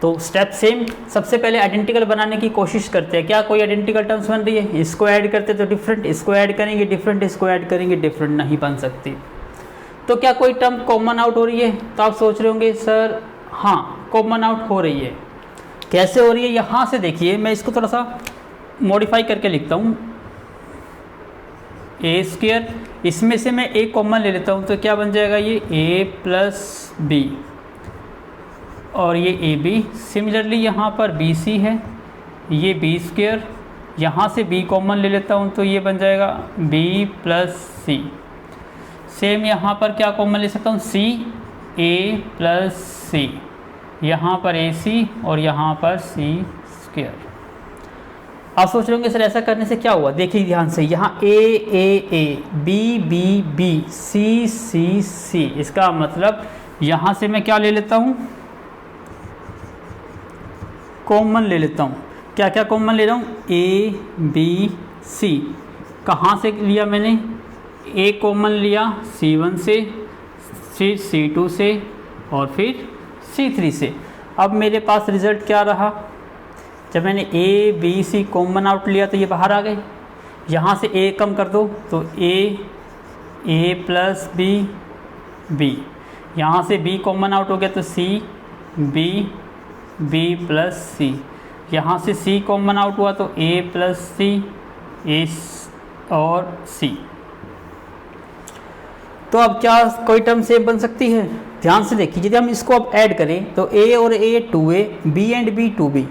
Speaker 1: तो स्टेप सेम, सबसे पहले आइडेंटिकल बनाने की कोशिश करते हैं। क्या कोई आइडेंटिकल टर्म्स बन रही है, इसको ऐड करते तो डिफरेंट, इसको ऐड करेंगे डिफरेंट, इसको ऐड करेंगे डिफरेंट, नहीं बन सकती। तो क्या कोई टर्म कॉमन आउट हो रही है, तो आप सोच रहे होंगे सर हाँ कॉमन आउट हो रही है। कैसे हो रही है, यहाँ से देखिए, मैं इसको थोड़ा सा मॉडिफाई करके लिखता हूँ, ए स्क्वेयर, इसमें से मैं ए कॉमन ले लेता हूँ, तो क्या बन जाएगा ये a प्लस बी और ये ए बी। सिमिलरली यहाँ पर बी सी है, ये बी स्क्वेयर, यहाँ से b कॉमन ले लेता हूँ तो ये बन जाएगा b प्लस सी। सेम यहाँ पर क्या कॉमन ले सकता हूँ, c a प्लस सी, यहाँ पर ए सी और यहाँ पर सी स्क्वेयर। आप सोच रहे होंगे सर ऐसा करने से क्या हुआ, देखिए ध्यान से, यहाँ A B B B C C C, इसका मतलब यहाँ से मैं क्या ले लेता हूँ, कॉमन ले लेता हूँ। क्या क्या कॉमन ले रहा हूँ, ए बी सी। कहाँ से लिया मैंने, ए कॉमन लिया C1 से, फिर C2 से और फिर C3 से। अब मेरे पास रिज़ल्ट क्या रहा, जब मैंने A B C common out लिया तो ये बाहर आ गए। यहाँ से ए कम कर दो तो ए प्लस बी बी, यहाँ से बी कॉमन आउट हो गया तो सी बी प्लस सी, यहाँ से सी कॉमन आउट हुआ तो ए प्लस सी ए और सी। तो अब क्या कोई टर्म सेम बन सकती है, ध्यान से देखिए। यदि हम इसको अब ऐड करें तो ए और ए 2a, B and B 2b,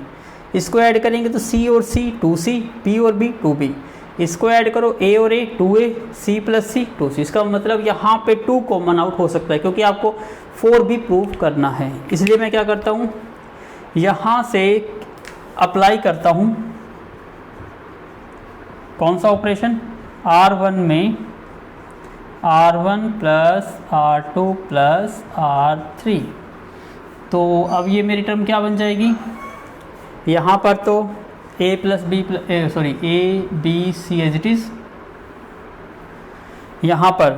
Speaker 1: इसको ऐड करेंगे तो c और c 2c, b और b 2b, इसको ऐड करो a और a 2a, c plus c 2c। इसका मतलब यहाँ पे 2 कॉमन आउट हो सकता है क्योंकि आपको 4b प्रूव करना है। इसलिए मैं क्या करता हूँ, यहाँ से अप्लाई करता हूँ कौन सा ऑपरेशन, R1 में R1 plus R2 plus R3। तो अब ये मेरी टर्म क्या बन जाएगी, यहाँ पर तो A plus B A B C as it is, यहाँ पर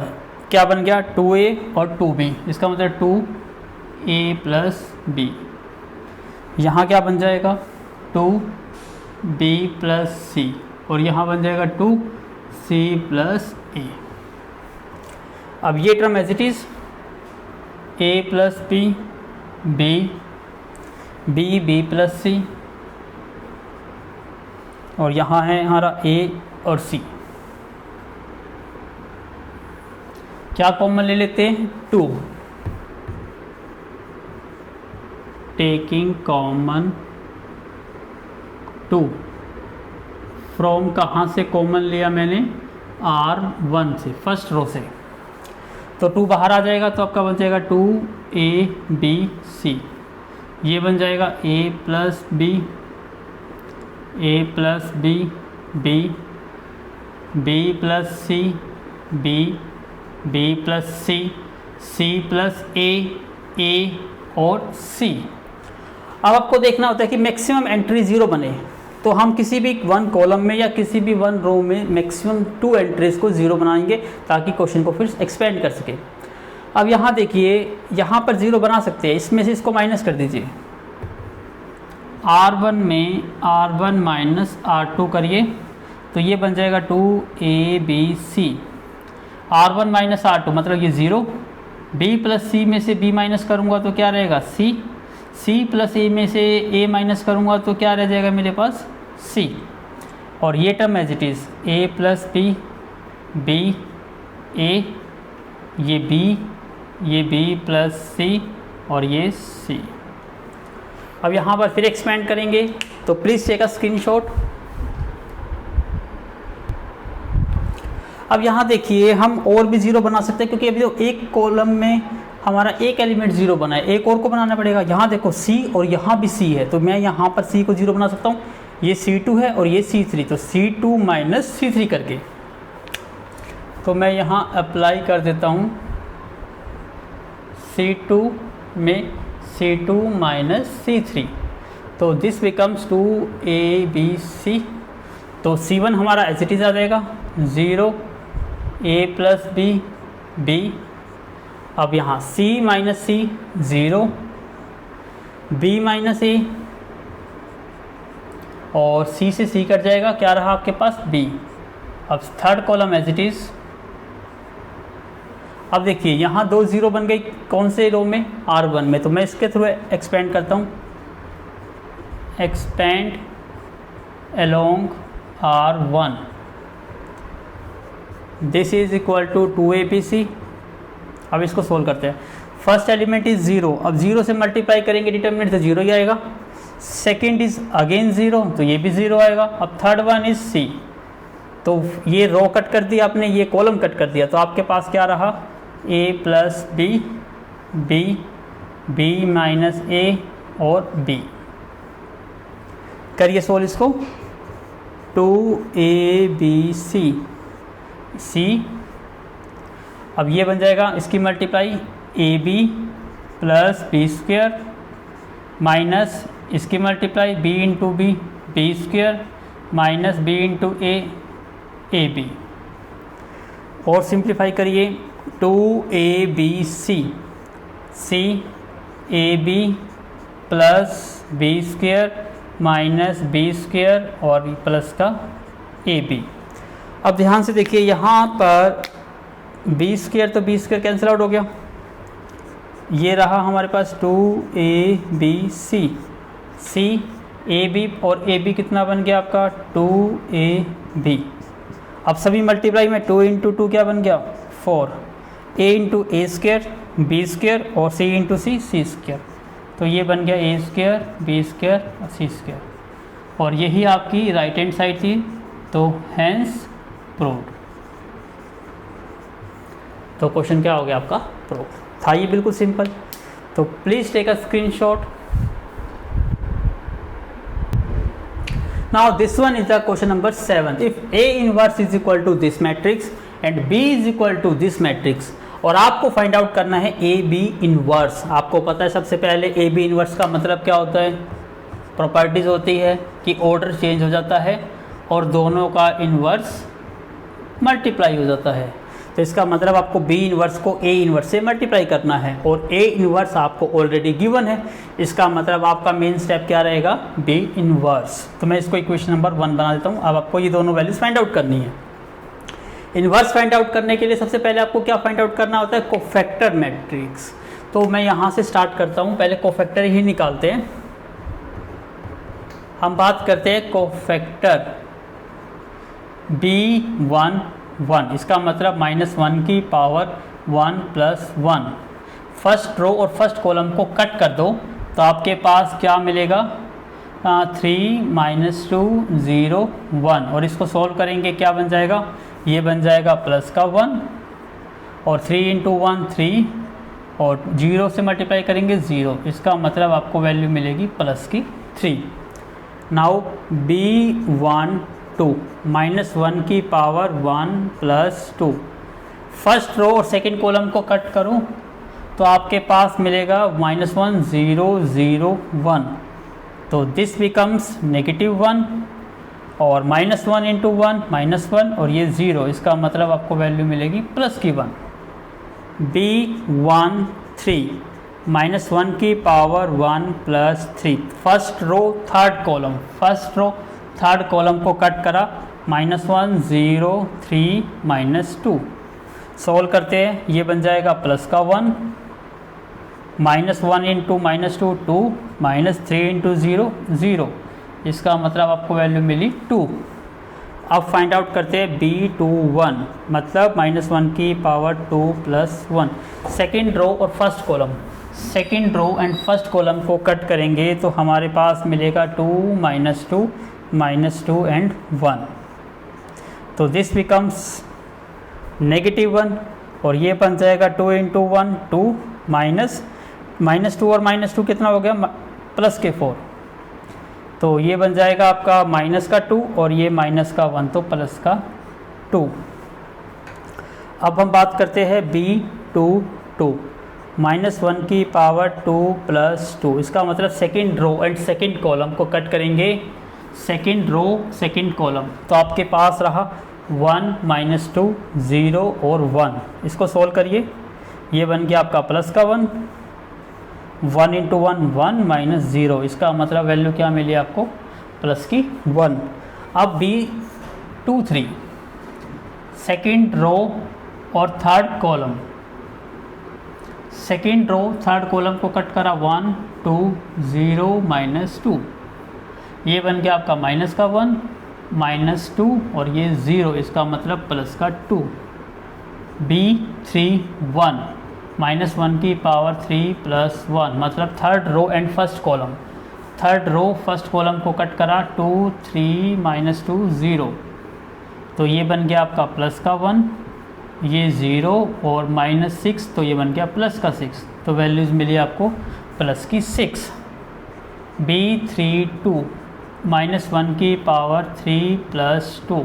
Speaker 1: क्या बन गया 2a और 2b, इसका मतलब 2a प्लस बी। यहाँ क्या बन जाएगा 2b प्लस सी और यहाँ बन जाएगा 2c प्लस ए। अब ये term as it is a plus B plus C और यहाँ है हमारा a और c। क्या कॉमन ले लेते हैं, 2, टेकिंग कॉमन 2 फ्रॉम, कहाँ से कॉमन लिया मैंने, R1 से, फर्स्ट रो से, तो 2 बाहर आ जाएगा तो आपका बन जाएगा 2abc। ये बन जाएगा a plus B B plus C B plus C plus A और सी। अब आपको देखना होता है कि मैक्सिमम एंट्री 0 बने, तो हम किसी भी 1 कॉलम में या किसी भी 1 रो में मैक्सिमम 2 एंट्रीज को 0 बनाएंगे ताकि क्वेश्चन को फिर एक्सपेंड कर सके। अब यहाँ देखिए, यहाँ पर 0 बना सकते हैं, इसमें से इसको माइनस कर दीजिए। R1 में R1 माइनस R2 करिए तो ये बन जाएगा 2abc। R1 माइनस R2 मतलब ये 0, b प्लस सी में से b माइनस करूँगा तो क्या रहेगा c प्लस a में से a माइनस करूँगा तो क्या रह जाएगा मेरे पास c। और ये term as it is a plus b a, ये b प्लस c और ये c। अब यहाँ पर फिर एक्सपेंड करेंगे तो प्लीज़ टेक अ स्क्रीनशॉट। अब यहाँ देखिए हम और भी 0 बना सकते हैं क्योंकि अभी तो एक कॉलम में हमारा एक एलिमेंट 0 बना है, एक और को बनाना पड़ेगा। यहाँ देखो c और यहाँ भी c है तो मैं यहाँ पर c को 0 बना सकता हूँ। ये C2 है और ये C3, तो C2 माइनस C3 करके तो मैं यहाँ अप्लाई कर देता हूँ C2 में C2 माइनस C3, तो दिस बिकम्स 2abc। तो C1 हमारा एज इट इज़ आ जाएगा 0 a प्लस b। अब यहाँ c minus c 0 b minus a और c से c कट जाएगा, क्या रहा आपके पास b। अब third column as it is. अब देखिए यहाँ 2 0 बन गई, कौन से रो में, R1 में, तो मैं इसके थ्रू एक्सपेंड करता हूँ, expand along R1, this is equal to 2abc। अब इसको सोल्व करते हैं। फर्स्ट एलिमेंट इज 0, अब 0 से मल्टीप्लाई करेंगे डिटर्मिनेंट तो 0 ही आएगा। सेकेंड इज अगेन 0, तो ये भी 0 आएगा। अब थर्ड वन इज सी, तो ये रो कट कर दिया आपने, ये कॉलम कट कर दिया, तो आपके पास क्या रहा, a plus B, B, B minus A और b। करिए सोल्व इसको, 2abc c, अब ये बन जाएगा इसकी multiply ab plus B square minus इसकी multiply b into B, B square minus B into A, A B. और सिंप्लीफाई करिए, 2abc c A B plus B square minus B square और plus का ए बी। अब ध्यान से देखिए यहाँ पर बी स्क्वेयर तो बी स्क्वेयर कैंसिल आउट हो गया, ये रहा हमारे पास 2abc, सी ए बी और ए बी कितना बन गया आपका 2ab। अब सभी मल्टीप्लाई में 2 इंटू 2 क्या बन गया 4, a into A square B square और c into C, C square, तो ये बन गया ए स्क्वेयर बी स्क्वेयर और सी स्क्वेयर, और यही आपकी राइट हैंड साइड थी, तो हैंस प्रूव्ड। तो क्वेश्चन क्या हो गया आपका, प्रूव था, ये बिल्कुल सिंपल। तो please take a screenshot. Now this one is the question number 7. If A inverse is equal to this matrix and B is equal to this matrix, और आपको फाइंड आउट करना है ए बी इनवर्स। आपको पता है सबसे पहले A B inverse का मतलब क्या होता है, प्रॉपर्टीज होती है कि ऑर्डर चेंज हो जाता है और दोनों का इनवर्स मल्टीप्लाई हो जाता है। तो इसका मतलब आपको बी इनवर्स को ए इनवर्स से मल्टीप्लाई करना है और ए इनवर्स आपको ऑलरेडी गिवन है, इसका मतलब आपका मेन स्टेप क्या रहेगा, बी इनवर्स। तो मैं इसको इक्वेशन नंबर 1 बना देता हूँ। अब आपको ये दोनों वैल्यूज फाइंड आउट करनी है। इनवर्स फाइंड आउट करने के लिए सबसे पहले आपको क्या फाइंड आउट करना होता है, कोफैक्टर मैट्रिक्स। तो मैं यहाँ से स्टार्ट करता हूँ, पहले कोफैक्टर ही निकालते हैं। हम बात करते हैं कोफैक्टर B1 1, इसका मतलब -1 की पावर 1 + 1। फर्स्ट रो और फर्स्ट कॉलम को कट कर दो तो आपके पास क्या मिलेगा, 3 - 2 0 1, और इसको सॉल्व करेंगे क्या बन जाएगा, ये बन जाएगा प्लस का 1 और 3 × 1 3 और 0 से मल्टीप्लाई करेंगे 0, इसका मतलब आपको वैल्यू मिलेगी प्लस की 3। नाउ B1 2 -1 की पावर 1 + 2, फर्स्ट रो और सेकंड कॉलम को कट करूं तो आपके पास मिलेगा -1 0 0 1, तो दिस बिकम्स -1 और -1 × 1 -1 और ये 0, इसका मतलब आपको वैल्यू मिलेगी प्लस की 1। B1 3 -1 की power 1 + 3, first row third column, first row third column को कट करा, -1 0 3 -2, सॉल्व करते हैं, ये बन जाएगा प्लस का 1, -1 × -2 2 -3 × 0 0, इसका मतलब आपको वैल्यू मिली 2। अब फाइंड आउट करते हैं B21, मतलब -1 की पावर 2 + 1, सेकेंड रो और first column, second row and first column को कट करेंगे तो हमारे पास मिलेगा 2 -2 -2 एंड 1, तो दिस बिकम्स -1 और ये बन जाएगा 2 × 1 2 -2 और -2 कितना हो गया, प्लस के 4, तो ये बन जाएगा आपका माइनस का 2 और ये माइनस का 1, तो प्लस का 2। अब हम बात करते हैं B22, -1 की पावर 2 + 2, इसका मतलब second row and second column को कट करेंगे, सेकेंड रो सेकेंड कॉलम, तो आपके पास रहा 1 -2 0 और 1, इसको सॉल्व करिए, ये बन गया आपका प्लस का 1, 1 × 1 1 -0, इसका मतलब वैल्यू क्या मिली आपको, प्लस की 1। अब B23, सेकेंड रो और third column, second row third column को कट करा, 1 2 0 -2, ये बन गया आपका माइनस का 1 -2 और ये 0, इसका मतलब प्लस का 2। B31, -1 की पावर 3 + 1 मतलब third row and first column. Third row first column को कट करा 2 3 -2 0, तो ये बन गया आपका प्लस का 1, ये 0 और -6 तो ये बन गया प्लस का 6, तो वैल्यूज़ मिली आपको प्लस की 6। B32 -1 की power 3 + 2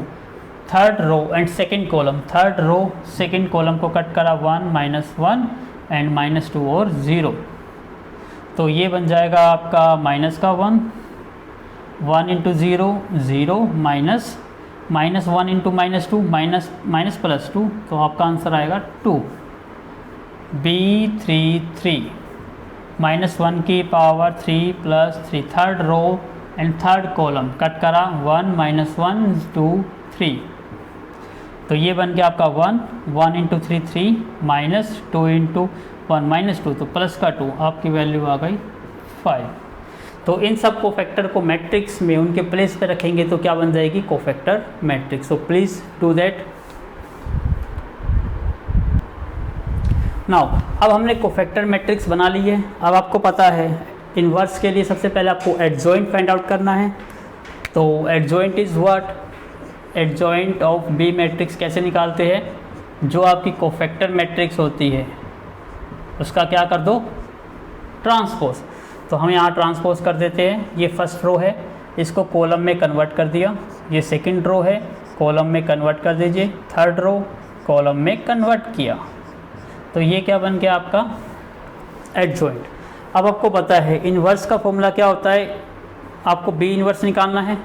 Speaker 1: third row and second column. Third row second column को कट करा 1 -1 एंड -2 और 0, तो ये बन जाएगा आपका माइनस का 1, 1 × 0 0 माइनस -1 × -2 माइनस प्लस 2, तो आपका आंसर आएगा 2। B33 -1 की power 3 + 3 third row and third column cut करा 1 -1 2 3, तो ये बन गया आपका 1 × 3 3 माइनस 2 × 1 -2, तो प्लस का 2, आपकी वैल्यू आ गई 5। तो इन सब कोफैक्टर को मैट्रिक्स में उनके प्लेस पे रखेंगे तो क्या बन जाएगी, cofactor matrix. So please do that. Now अब हमने कोफैक्टर मैट्रिक्स बना ली है। अब आपको पता है इन्वर्स के लिए सबसे पहले आपको एडजॉइंट फाइंड आउट करना है। तो adjoint is what, adjoint of B matrix कैसे निकालते हैं, जो आपकी कोफैक्टर मैट्रिक्स होती है उसका क्या कर दो, ट्रांसपोज। तो हम यहाँ ट्रांसपोज कर देते हैं। ये फर्स्ट रो है, इसको कॉलम में कन्वर्ट कर दिया। ये सेकंड रो है, कॉलम में कन्वर्ट कर दीजिए। थर्ड रो कॉलम में कन्वर्ट किया, तो ये क्या बन गया आपका एडजॉइंट। अब आपको पता है इन्वर्स का फॉर्मूला क्या होता है, आपको बी इन्वर्स निकालना है।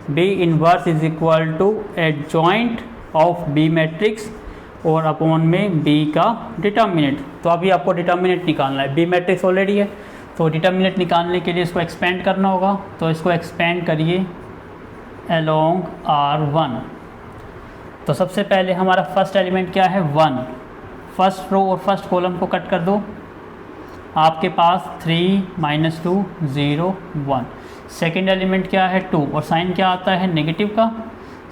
Speaker 1: B inverse is equal to adjoint of B matrix और अपॉन में बी का डिटर्मिनेंट। तो अभी आपको डिटर्मिनेंट निकालना है, बी मैट्रिक्स ऑलरेडी है, तो डिटर्मिनेंट निकालने के लिए इसको एक्सपेंड करना होगा। तो इसको एक्सपेंड करिए अलोंग R1। तो सबसे पहले हमारा फर्स्ट एलिमेंट क्या है, 1। फर्स्ट रो और फर्स्ट कॉलम को कट कर दो, आपके पास 3 -2 0 1। सेकेंड एलिमेंट क्या है, 2, और साइन क्या आता है, नेगेटिव का।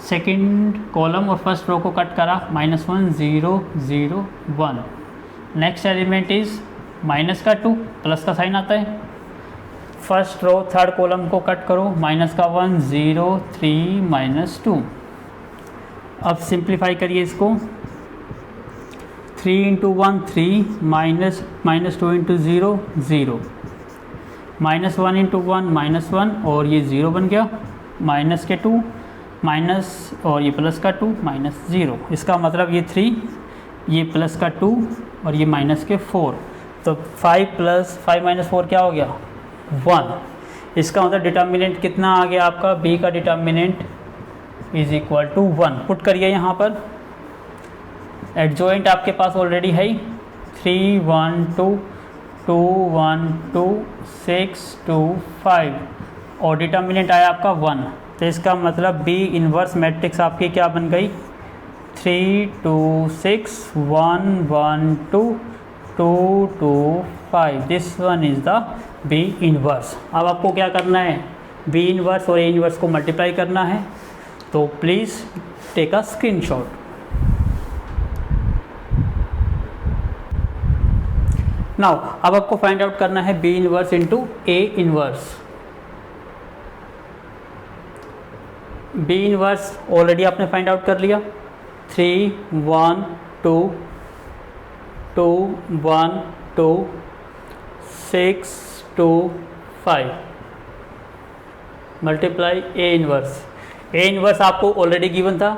Speaker 1: सेकेंड कॉलम और फर्स्ट रो को कट करा -1 0 0 1। नेक्स्ट एलिमेंट इज़ माइनस का 2, प्लस का साइन आता है। फर्स्ट रो थर्ड कॉलम को कट करो, -1 0 3 -2। अब सिंप्लीफाई करिए इसको, 3 × 1 3 -2 × 0 0, -1 × 1 -1 और ये 0 बन गया, माइनस के 2 माइनस और ये प्लस का 2 -0। इसका मतलब ये 3, ये प्लस का 2 और ये माइनस के 4। तो 5 + 5 - 4 क्या हो गया, 1। इसका मतलब डिटर्मिनेंट कितना आ गया आपका, बी का determinant is equal to 1। Put करिए यहाँ पर, एडजॉइंट आपके पास ऑलरेडी है 3 1 2 2 1 2 6 2 5 और डिटर्मिनेंट आया आपका 1। तो इसका मतलब बी इन्वर्स मैट्रिक्स आपकी क्या बन गई, 3 2 6 1 1 2 2 2 5। This one is the B inverse. अब आपको क्या करना है, बी इन्वर्स और ए इन्वर्स को मल्टीप्लाई करना है। तो please take a screenshot. Now अब आपको फाइंड आउट करना है B inverse into A inverse. B inverse already आपने फाइंड आउट कर लिया, 3 1 2 2 1 2 6 2 5 multiply A inverse. A inverse आपको ऑलरेडी गिवन था,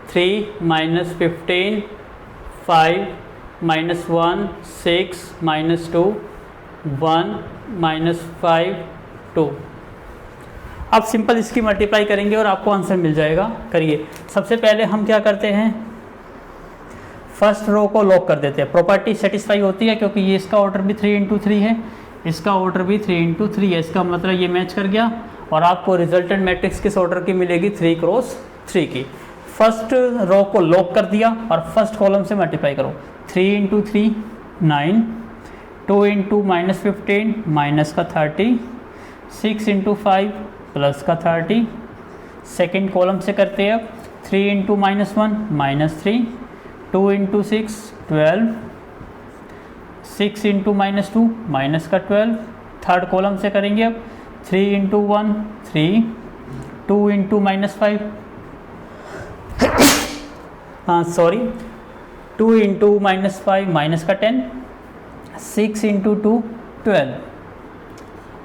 Speaker 1: 3 -15 5 -1 6 -2 1 -5 2। अब सिंपल इसकी मल्टीप्लाई करेंगे और आपको आंसर मिल जाएगा। करिए, सबसे पहले हम क्या करते हैं, फर्स्ट रो को लॉक कर देते हैं। प्रॉपर्टी सेटिस्फाई होती है क्योंकि ये इसका ऑर्डर भी 3 × 3 है, इसका ऑर्डर भी 3 × 3 है। इसका मतलब ये मैच कर गया और आपको रिजल्टेंट मैट्रिक्स किस ऑर्डर की मिलेगी, 3 × 3 की। फर्स्ट रो को लॉक कर दिया और फर्स्ट कॉलम से मल्टीप्लाई करो, 3 × 3 9 2 × -15 माइनस का 30 6 × 5 प्लस का 30। सेकेंड कॉलम से करते हैं अब, 3 × -1 -3 2 × 6 12 6 इंटू -2 माइनस का 12, थर्ड कॉलम से करेंगे अब 3 into 1 3, 2 into -5 sorry 2 into -5 minus का 10, 6 इंटू 2 12।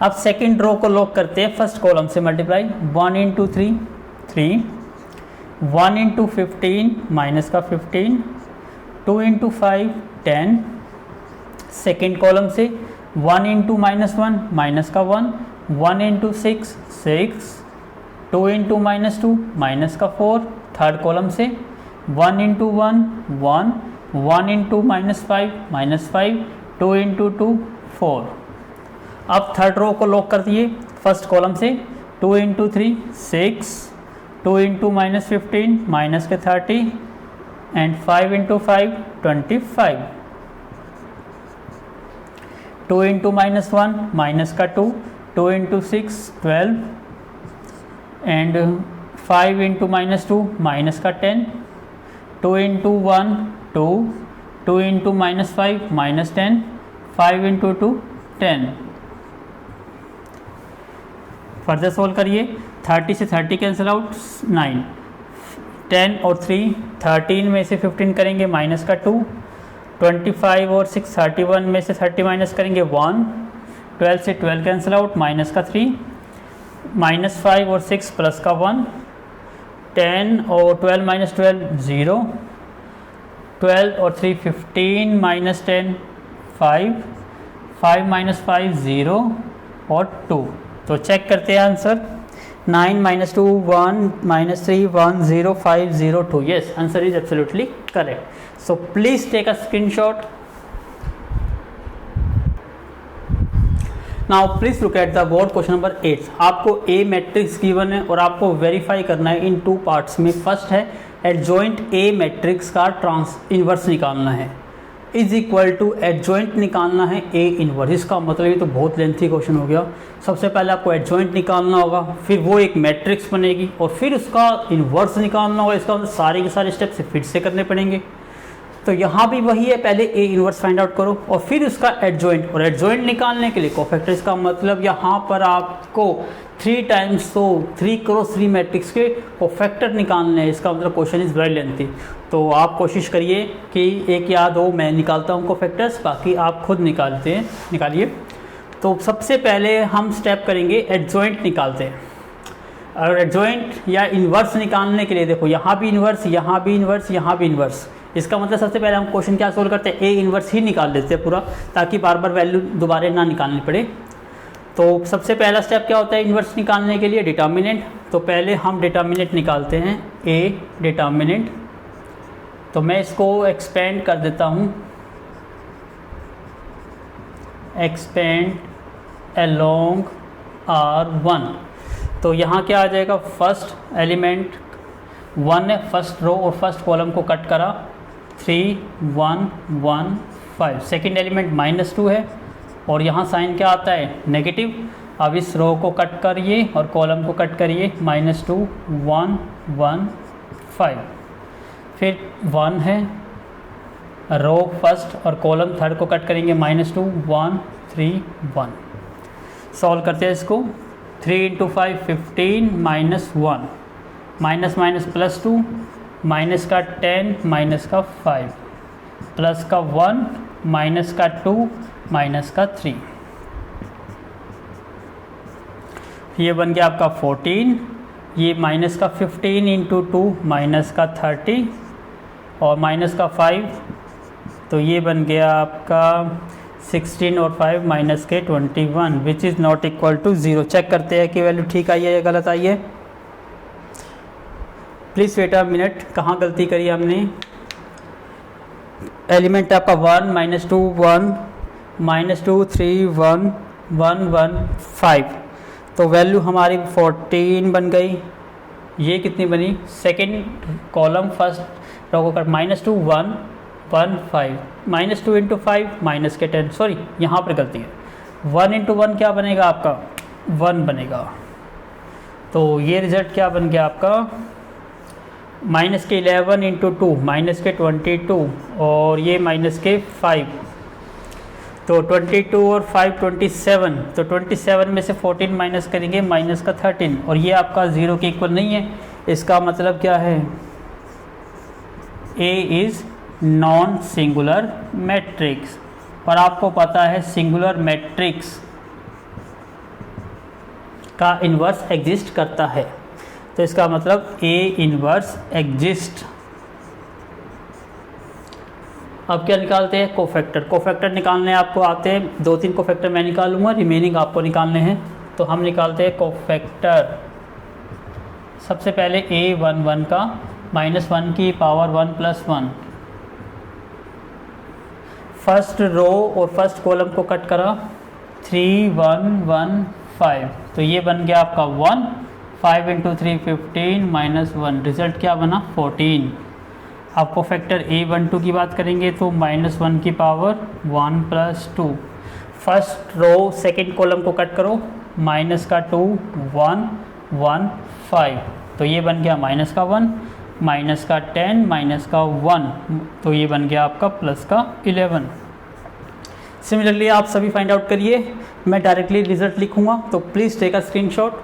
Speaker 1: अब सेकेंड रो को लॉक करते हैं, फर्स्ट कॉलम से मल्टीप्लाई 1 इंटू 3 3, 1 इंटू 15 माइनस का 15, 2 इंटू 5 10, सेकेंड कॉलम से 1 इंटू -1 माइनस का 1, 1 इंटू 6 6, 2 इंटू -2 माइनस का 4, थर्ड कॉलम से 1 इंटू 1 1, 1 इंटू -5 2 इंटू 2 4। अब थर्ड रो को लॉक कर दिए, फर्स्ट कॉलम से 2 इंटू 3 6, 2 इंटू -15 माइनस के 30 एंड 5 इंटू 5 25, 2 इंटू -1 माइनस का 2, 2 इंटू 6 12 एंड 5 इंटू -2 माइनस का 10, 2 into 1 2, 2 into -5 minus 10, 5 into 2 10। Further solve करिए, 30 से 30 कैंसिल आउट 9, 10 और 3 13 में से 15 करेंगे माइनस का 2, 25 और 6 31 में से 30 माइनस करेंगे 1, 12 से 12 कैंसिल आउट माइनस का 3, -5 और 6 प्लस का 1, 10 और 12 माइनस 12 0, 12 और 3 15 माइनस 10 5, 5 माइनस 5 0 और 2। तो चेक करते हैं answer, 9 -2 1 -3 1 0 5 0 2। Yes, answer is absolutely correct. So please take a screenshot. Now please look at the board question number 8। आपको ए मैट्रिक्स गिवन है और आपको वेरीफाई करना है इन 2 पार्ट्स में। फर्स्ट है एडजॉइंट ए मैट्रिक्स का ट्रांस इनवर्स निकालना है, इज इक्वल टू एडजॉइंट निकालना है ए इनवर्स। इसका मतलब ये तो बहुत लेंथी क्वेश्चन हो गया। सबसे पहले आपको एडजॉइंट निकालना होगा, फिर वो एक मैट्रिक्स बनेगी और फिर उसका इनवर्स निकालना होगा। इसका मतलब सारे के सारे स्टेप से फिर से करने पड़ेंगे। तो यहाँ भी वही है, पहले ए इनवर्स फाइंड आउट करो और फिर उसका एडजॉइंट। और एडजॉइंट निकालने के लिए कोफैक्टर्स का मतलब यहाँ पर आपको 3 टाइम्स तो 3 क्रॉस 3 मैट्रिक्स के कोफैक्टर निकालने हैं। इसका मतलब क्वेश्चन इज वेरी लेंथी। तो आप कोशिश करिए कि एक या दो मैं निकालता हूँ कोफैक्टर्स, बाकी आप खुद निकालिए। तो सबसे पहले हम स्टेप करेंगे एडजॉइंट निकालते हैं। और एडजॉइंट या इन्वर्स निकालने के लिए देखो, यहाँ भी इन्वर्स, यहाँ भी इन्वर्स, यहाँ भी इन्वर्स। इसका मतलब सबसे पहले हम क्वेश्चन क्या सोल्व करते हैं, ए इन्वर्स ही निकाल लेते हैं पूरा, ताकि बार बार वैल्यू दोबारा ना निकालनी पड़े। तो सबसे पहला स्टेप क्या होता है इन्वर्स निकालने के लिए, डिटर्मिनेंट। तो पहले हम डिटर्मिनेंट निकालते हैं, ए डिटर्मिनेंट। तो मैं इसको एक्सपेंड कर देता हूँ, एक्सपेंड अलोंग R1। तो यहाँ क्या आ जाएगा, फर्स्ट एलिमेंट 1 है, फर्स्ट रो और फर्स्ट कॉलम को कट करा, 3 1 1 5। सेकेंड एलिमेंट -2 है और यहाँ साइन क्या आता है, नेगेटिव। अब इस रो को कट करिए और कॉलम को कट करिए, -2 1 1 5। फिर 1 है, रो फर्स्ट और कॉलम थर्ड को कट करेंगे, -2 1 3 1। सॉल्व करते हैं इसको, 3 × 5 15 -1 माइनस माइनस +2 माइनस का 10 माइनस का 5 प्लस का 1 माइनस का 2 माइनस का 3। ये बन गया आपका 14। ये माइनस का 15 × 2 माइनस का 30 और माइनस का 5, तो ये बन गया आपका 16 और 5 माइनस के 21, which is not equal to 0। Check करते हैं कि वैल्यू ठीक आई है या गलत आई है। प्लीज़ वेट अ मिनट, कहाँ गलती करी हमने। एलिमेंट आपका 1 -2 1 -2 3 1 1 1 5, तो वैल्यू हमारी 14 बन गई। ये कितनी बनी, सेकेंड कॉलम फर्स्ट रो को कर, -2 1 1 5 -2 × 5 माइनस के 10, सॉरी यहाँ पर गलती है। 1 × 1 क्या बनेगा आपका, 1 बनेगा। तो ये रिजल्ट क्या बन गया आपका, -11 × 2 माइनस के 22 और ये -5। तो 22 और 5 27, तो 27 में से 14 माइनस करेंगे, माइनस का 13, और ये आपका 0 के इक्वल नहीं है। इसका मतलब क्या है, A is non singular matrix, और आपको पता है सिंगुलर मैट्रिक्स का इन्वर्स एग्जिस्ट करता है। तो इसका मतलब A इन्वर्स एग्जिस्ट। अब क्या निकालते हैं, कोफैक्टर। कोफैक्टर निकालने आपको आते हैं, 2-3 कोफैक्टर मैं निकालूंगा, रिमेनिंग आपको निकालने हैं। तो हम निकालते हैं कोफैक्टर। सबसे पहले A11 का -1 की पावर 1 + 1, फर्स्ट रो और फर्स्ट कॉलम को कट करा, 3 1 1 5, तो ये बन गया आपका 1, 5 × 3 15 -1, रिजल्ट क्या बना 14। आपको फैक्टर A12 की बात करेंगे तो -1 की power 1 + 2, first row second column को कट करो, -2 1 1 5, तो ये बन गया -1, -10 -1, तो ये बन गया आपका +11। सिमिलरली आप सभी फाइंड आउट करिए, मैं डायरेक्टली रिजल्ट लिखूंगा, तो please take a screenshot.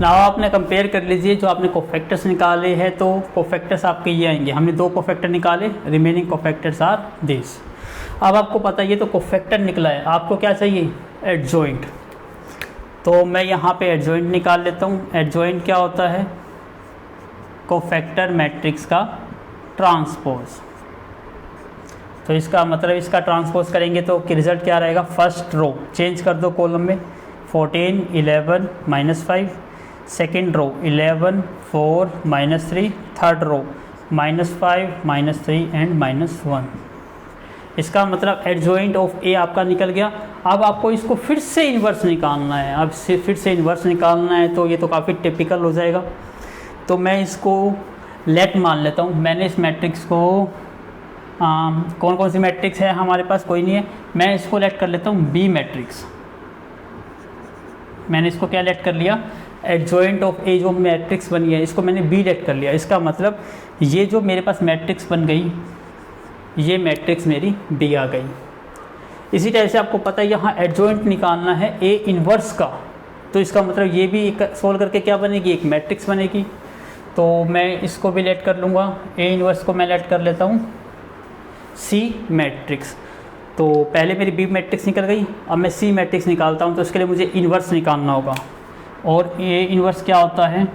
Speaker 1: Now आपने कंपेयर कर लीजिए, जो आपने कोफैक्टर्स निकाले हैं तो कोफैक्टर्स आपके ये आएंगे। हमने 2 कोफैक्टर निकाले, रिमेनिंग कोफैक्टर्स आर दिस। अब आपको पता है ये तो कोफैक्टर निकला है, आपको क्या चाहिए, एडजॉइंट। तो मैं यहाँ पे एडजॉइंट निकाल लेता हूँ। एडजॉइंट क्या होता है, कोफैक्टर मैट्रिक्स का ट्रांसपोज। तो इसका मतलब इसका ट्रांसपोज करेंगे तो रिजल्ट क्या रहेगा, फर्स्ट रो चेंज कर दो कॉलम में, 14 11 -5, second row 11 4 -3, third row -5 -3 and -1। इसका मतलब एडजॉइंट ऑफ ए आपका निकल गया। अब आपको इसको फिर से इन्वर्स निकालना है। अब से फिर से इन्वर्स निकालना है तो ये तो काफ़ी टिपिकल हो जाएगा। तो मैं इसको लेट मान लेता हूँ। मैंने इस मैट्रिक्स को कौन कौन सी मैट्रिक्स है हमारे पास, कोई नहीं है, मैं इसको लेट कर लेता हूँ बी मैट्रिक्स। मैंने इसको क्या लेट कर लिया, एडजॉइंट ऑफ ए जो मैट्रिक्स बनी है इसको मैंने बी लेट कर लिया। इसका मतलब ये जो मेरे पास मैट्रिक्स बन गई, ये मैट्रिक्स मेरी बी आ गई। इसी तरह से आपको पता है यहाँ एडजॉइंट निकालना है ए इन्वर्स का, तो इसका मतलब ये भी सोल्व करके क्या बनेगी, एक मैट्रिक्स बनेगी। तो मैं इसको भी लेट कर लूँगा, ए इन्वर्स को मैं लेट कर लेता हूँ सी मैट्रिक्स। तो पहले मेरी बी मैट्रिक्स निकल गई, अब मैं सी मैट्रिक्स निकालता हूँ। तो इसके लिए मुझे इन्वर्स निकालना होगा, और ए इन्वर्स क्या होता है,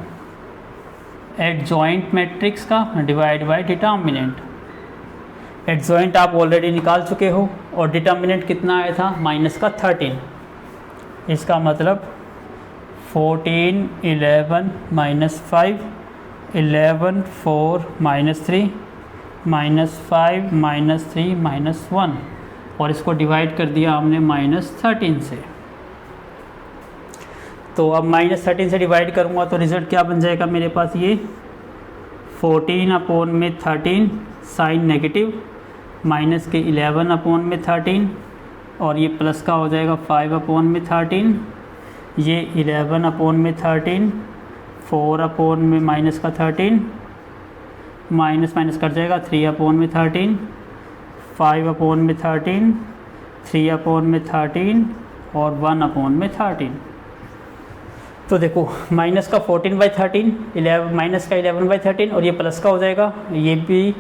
Speaker 1: एडजॉइंट मैट्रिक्स का डिवाइड बाय डिटर्मिनेंट। एडजॉइंट आप ऑलरेडी निकाल चुके हो, और डिटर्मिनेंट कितना आया था, -13। इसका मतलब 14 11 -5 11 4 -3 -5 -3 -1, और इसको डिवाइड कर दिया हमने -13 से। तो अब -13 से डिवाइड करूँगा तो रिज़ल्ट क्या बन जाएगा मेरे पास, ये 14/13 साइन नेगेटिव, माइनस के 11/13, और ये प्लस का हो जाएगा 5/13, ये 11/13, 4 का 13, माइनस माइनस कट जाएगा 3/13, 5/13, 3/13 और 1/13। तो देखो माइनस का 14/13, 11 माइनस का 11/13, और ये प्लस का हो जाएगा, ये भी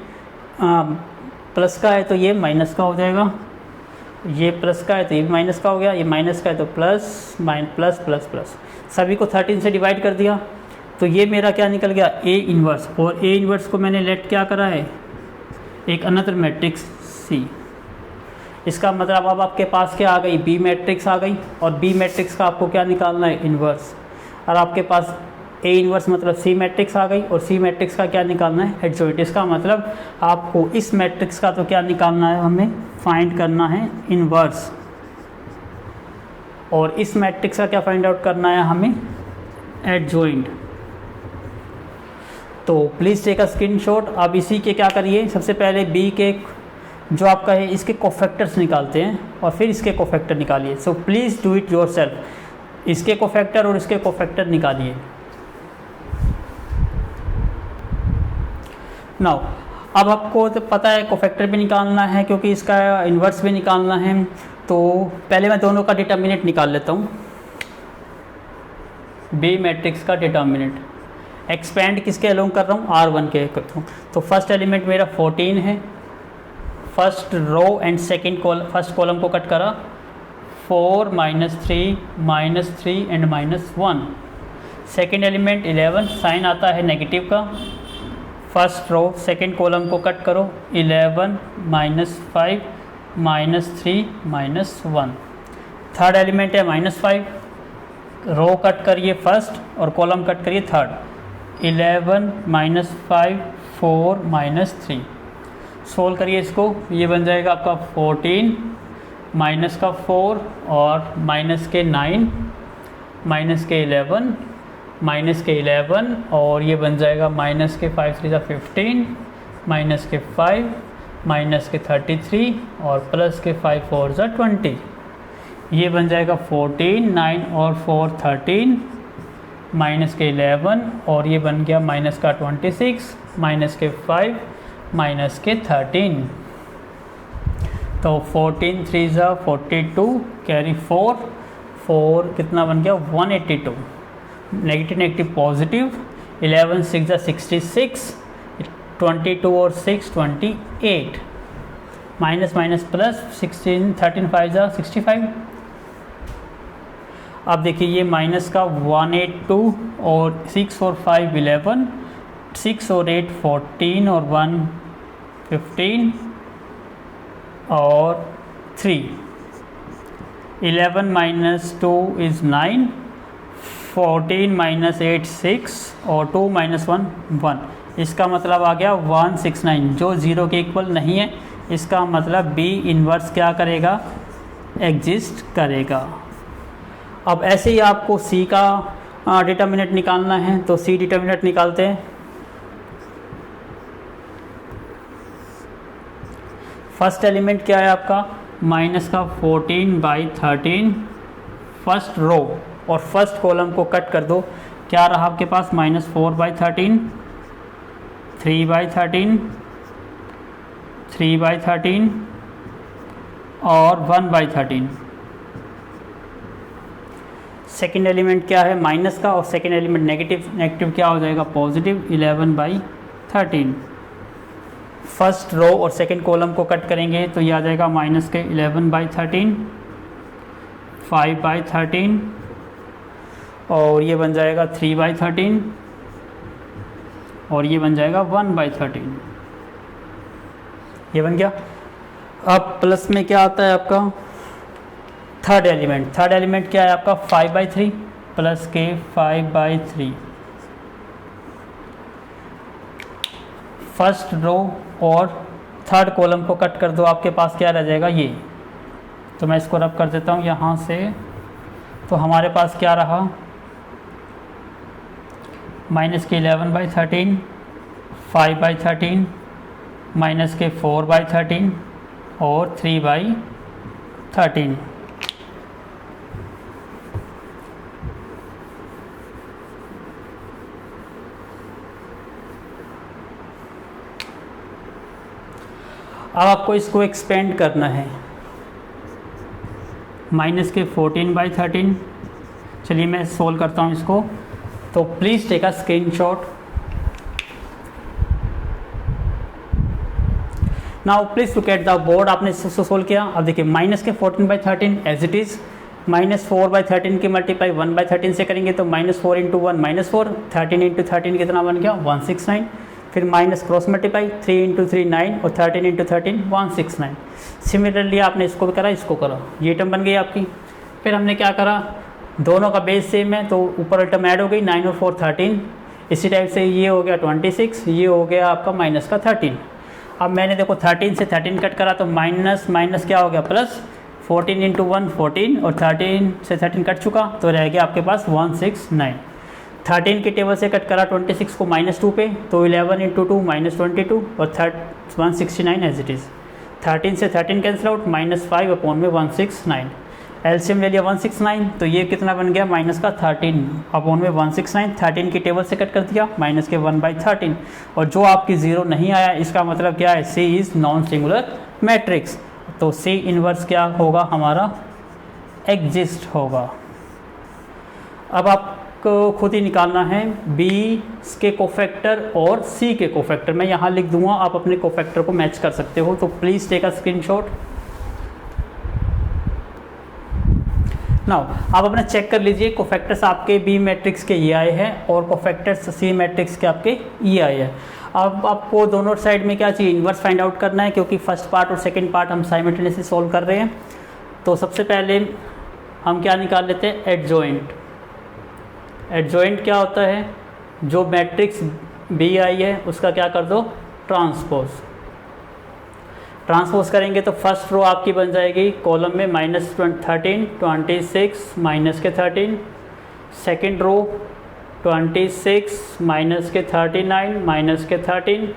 Speaker 1: प्लस का है तो ये माइनस का हो जाएगा, ये प्लस का है तो ये भी माइनस का हो गया, ये माइनस का है तो प्लस प्लस प्लस प्लस, सभी को 13 से डिवाइड कर दिया। तो ये मेरा क्या निकल गया, ए इन्वर्स। और ए इन्वर्स को मैंने लेट क्या करा है, एक अनदर मैट्रिक्स सी। इसका मतलब अब आपके पास क्या आ गई, बी मैट्रिक्स आ गई, और बी मैट्रिक्स का आपको क्या निकालना है, इन्वर्स। और आपके पास ए इन्वर्स मतलब सी मैट्रिक्स आ गई, और सी मैट्रिक्स का क्या निकालना है, एडजॉइंट। इसका मतलब आपको इस मैट्रिक्स का तो क्या निकालना है, हमें फाइंड करना है इन्वर्स, और इस मैट्रिक्स का क्या फाइंड आउट करना है हमें, एडजॉइंट। तो प्लीज़ टेक अ स्क्रीनशॉट। अब इसी के क्या करिए, सबसे पहले बी के जो आपका है इसके कोफैक्टर्स निकालते हैं, और फिर इसके कोफैक्टर निकालिए। So please do it yourself. इसके कोफैक्टर और इसके कोफैक्टर निकालिए। नाउ अब आपको तो पता है कोफैक्टर भी निकालना है क्योंकि इसका इन्वर्स भी निकालना है, तो पहले मैं दोनों का डिटर्मिनेंट निकाल लेता हूँ। बी मैट्रिक्स का डिटर्मिनेंट एक्सपेंड किसके अलोंग कर रहा हूँ, R1 के करता हूँ। तो फर्स्ट एलिमेंट मेरा 14 है, first row and second column, first column को कट करा 4 -3 एंड -1। सेकेंड एलिमेंट 11, साइन आता है नेगेटिव का, फर्स्ट रो सेकेंड कॉलम को कट करो 11 -5 -3 -1। थर्ड एलिमेंट है -5, रो कट करिए फर्स्ट और कॉलम कट करिए थर्ड, 11 -5 4 -3। सोल्व करिए इसको, ये बन जाएगा आपका 14 माइनस का 4 और माइनस के 9 माइनस के 11 माइनस के 11 और ये बन जाएगा माइनस के 5 3 15 माइनस के 5 माइनस के 33 और प्लस के 5 4 20। ये बन जाएगा 14 9 और 4 13 माइनस के 11 और ये बन गया माइनस का 26 माइनस के 5 माइनस के 13। तो 14 3 42 कैरी 4 कितना बन गया 182, नेगेटिव नेगेटिव पॉजिटिव, 11 6 66, 22 और 6 28, माइनस माइनस प्लस 16 13 5 65। अब देखिए ये माइनस का 182 और 6 और 5 11, 6 और 8 14 और 1 15 और 3, 11 माइनस 2 इज़ 9, 14 माइनस 8 6 और 2 माइनस 1 1। इसका मतलब आ गया 169 जो 0 के इक्वल नहीं है। इसका मतलब बी इन्वर्स क्या करेगा, एग्जिस्ट करेगा। अब ऐसे ही आपको सी का डिटर्मिनेंट निकालना है, तो सी डिटर्मिनेंट निकालते हैं। फर्स्ट एलिमेंट क्या है आपका, माइनस का 14/13 फर्स्ट रो और फर्स्ट कॉलम को कट कर दो, क्या रहा आपके पास -4/13 3/13 3/13 और 1/13। सेकेंड एलिमेंट क्या है माइनस का और सेकेंड एलिमेंट नेगेटिव, नेगेटिव क्या हो जाएगा पॉजिटिव 11/13। फर्स्ट रो और सेकेंड कॉलम को कट करेंगे तो ये आ जाएगा माइनस के 11/13 5/13 और ये बन जाएगा 3/13 और ये बन जाएगा 1/13। ये बन गया। अब प्लस में क्या आता है आपका थर्ड एलिमेंट क्या है आपका 5/3 प्लस के 5/3। फर्स्ट रो और थर्ड कॉलम को कट कर दो, आपके पास क्या रह जाएगा ये, तो मैं इसको रब कर देता हूँ यहाँ से। तो हमारे पास क्या रहा माइनस के 11/13 5/13 माइनस के 4/13 और 3/13। अब आपको इसको एक्सपेंड करना है, माइनस के 14/13। चलिए मैं सोल्व करता हूँ इसको, तो please take a screenshot. Now please look at the board. आपने इसको सोल्व किया। अब देखिए माइनस के 14/13 एज इट इज़, -4/13 की मल्टीप्लाई 1/13 से करेंगे तो -4 × 1 -4, 13 × 13 कितना बन गया 169। फिर माइनस क्रॉस मल्टीप्लाई 3 × 3 9 और 13 × 13 169। सिमिलरली आपने इसको भी करा, इसको करा, ये टर्म बन गई आपकी। फिर हमने क्या करा, दोनों का बेस सेम है तो ऊपर टर्म ऐड हो गई, 9 और 4 13। इसी टाइप से ये हो गया 26, ये हो गया आपका माइनस का 13। अब मैंने देखो 13 से 13 कट करा तो माइनस माइनस क्या हो गया प्लस, 14 × 1 14 और 13 से 13 कट चुका तो रह गया आपके पास 169। 13 के टेबल से कट करा 26 को -2 पे तो 11 × 2 -22 और 169 एज इट इज़। 13 से 13 कैंसिल आउट, -5/169। एलसीएम ले लिया 169, तो ये कितना बन गया माइनस का 13 अपॉन में 169, 13 की टेबल से कट कर दिया माइनस के 1/13, और जो आपकी ज़ीरो नहीं आया इसका मतलब क्या है, सी इज़ नॉन सिंगुलर मैट्रिक्स, तो सी इनवर्स क्या होगा हमारा, एग्जिस्ट होगा। अब आपको खुद ही निकालना है बी के कोफैक्टर और सी के कोफैक्टर, मैं यहाँ लिख दूंगा, आप अपने कोफैक्टर को मैच कर सकते हो, तो please take a screenshot. Now आप अपना चेक कर लीजिए, कोफैक्टर्स आपके बी मैट्रिक्स के ये आए हैं और कोफैक्टर्स सी मैट्रिक्स के आपके ये आए हैं। अब आपको दोनों साइड में क्या चाहिए, इन्वर्स फाइंड आउट करना है, क्योंकि फर्स्ट पार्ट और सेकंड पार्ट हम साइमल्टेनियसली सॉल्व कर रहे हैं। तो सबसे पहले हम क्या निकाल लेते हैं, एडजॉइंट। एडजॉइंट क्या होता है, जो मैट्रिक्स बी आई है उसका क्या कर दो, ट्रांसपोज। ट्रांसपोज करेंगे तो फर्स्ट रो आपकी बन जाएगी कॉलम में -13, 26 माइनस के 13, सेकेंड रो 26 माइनस के 39 माइनस के 13,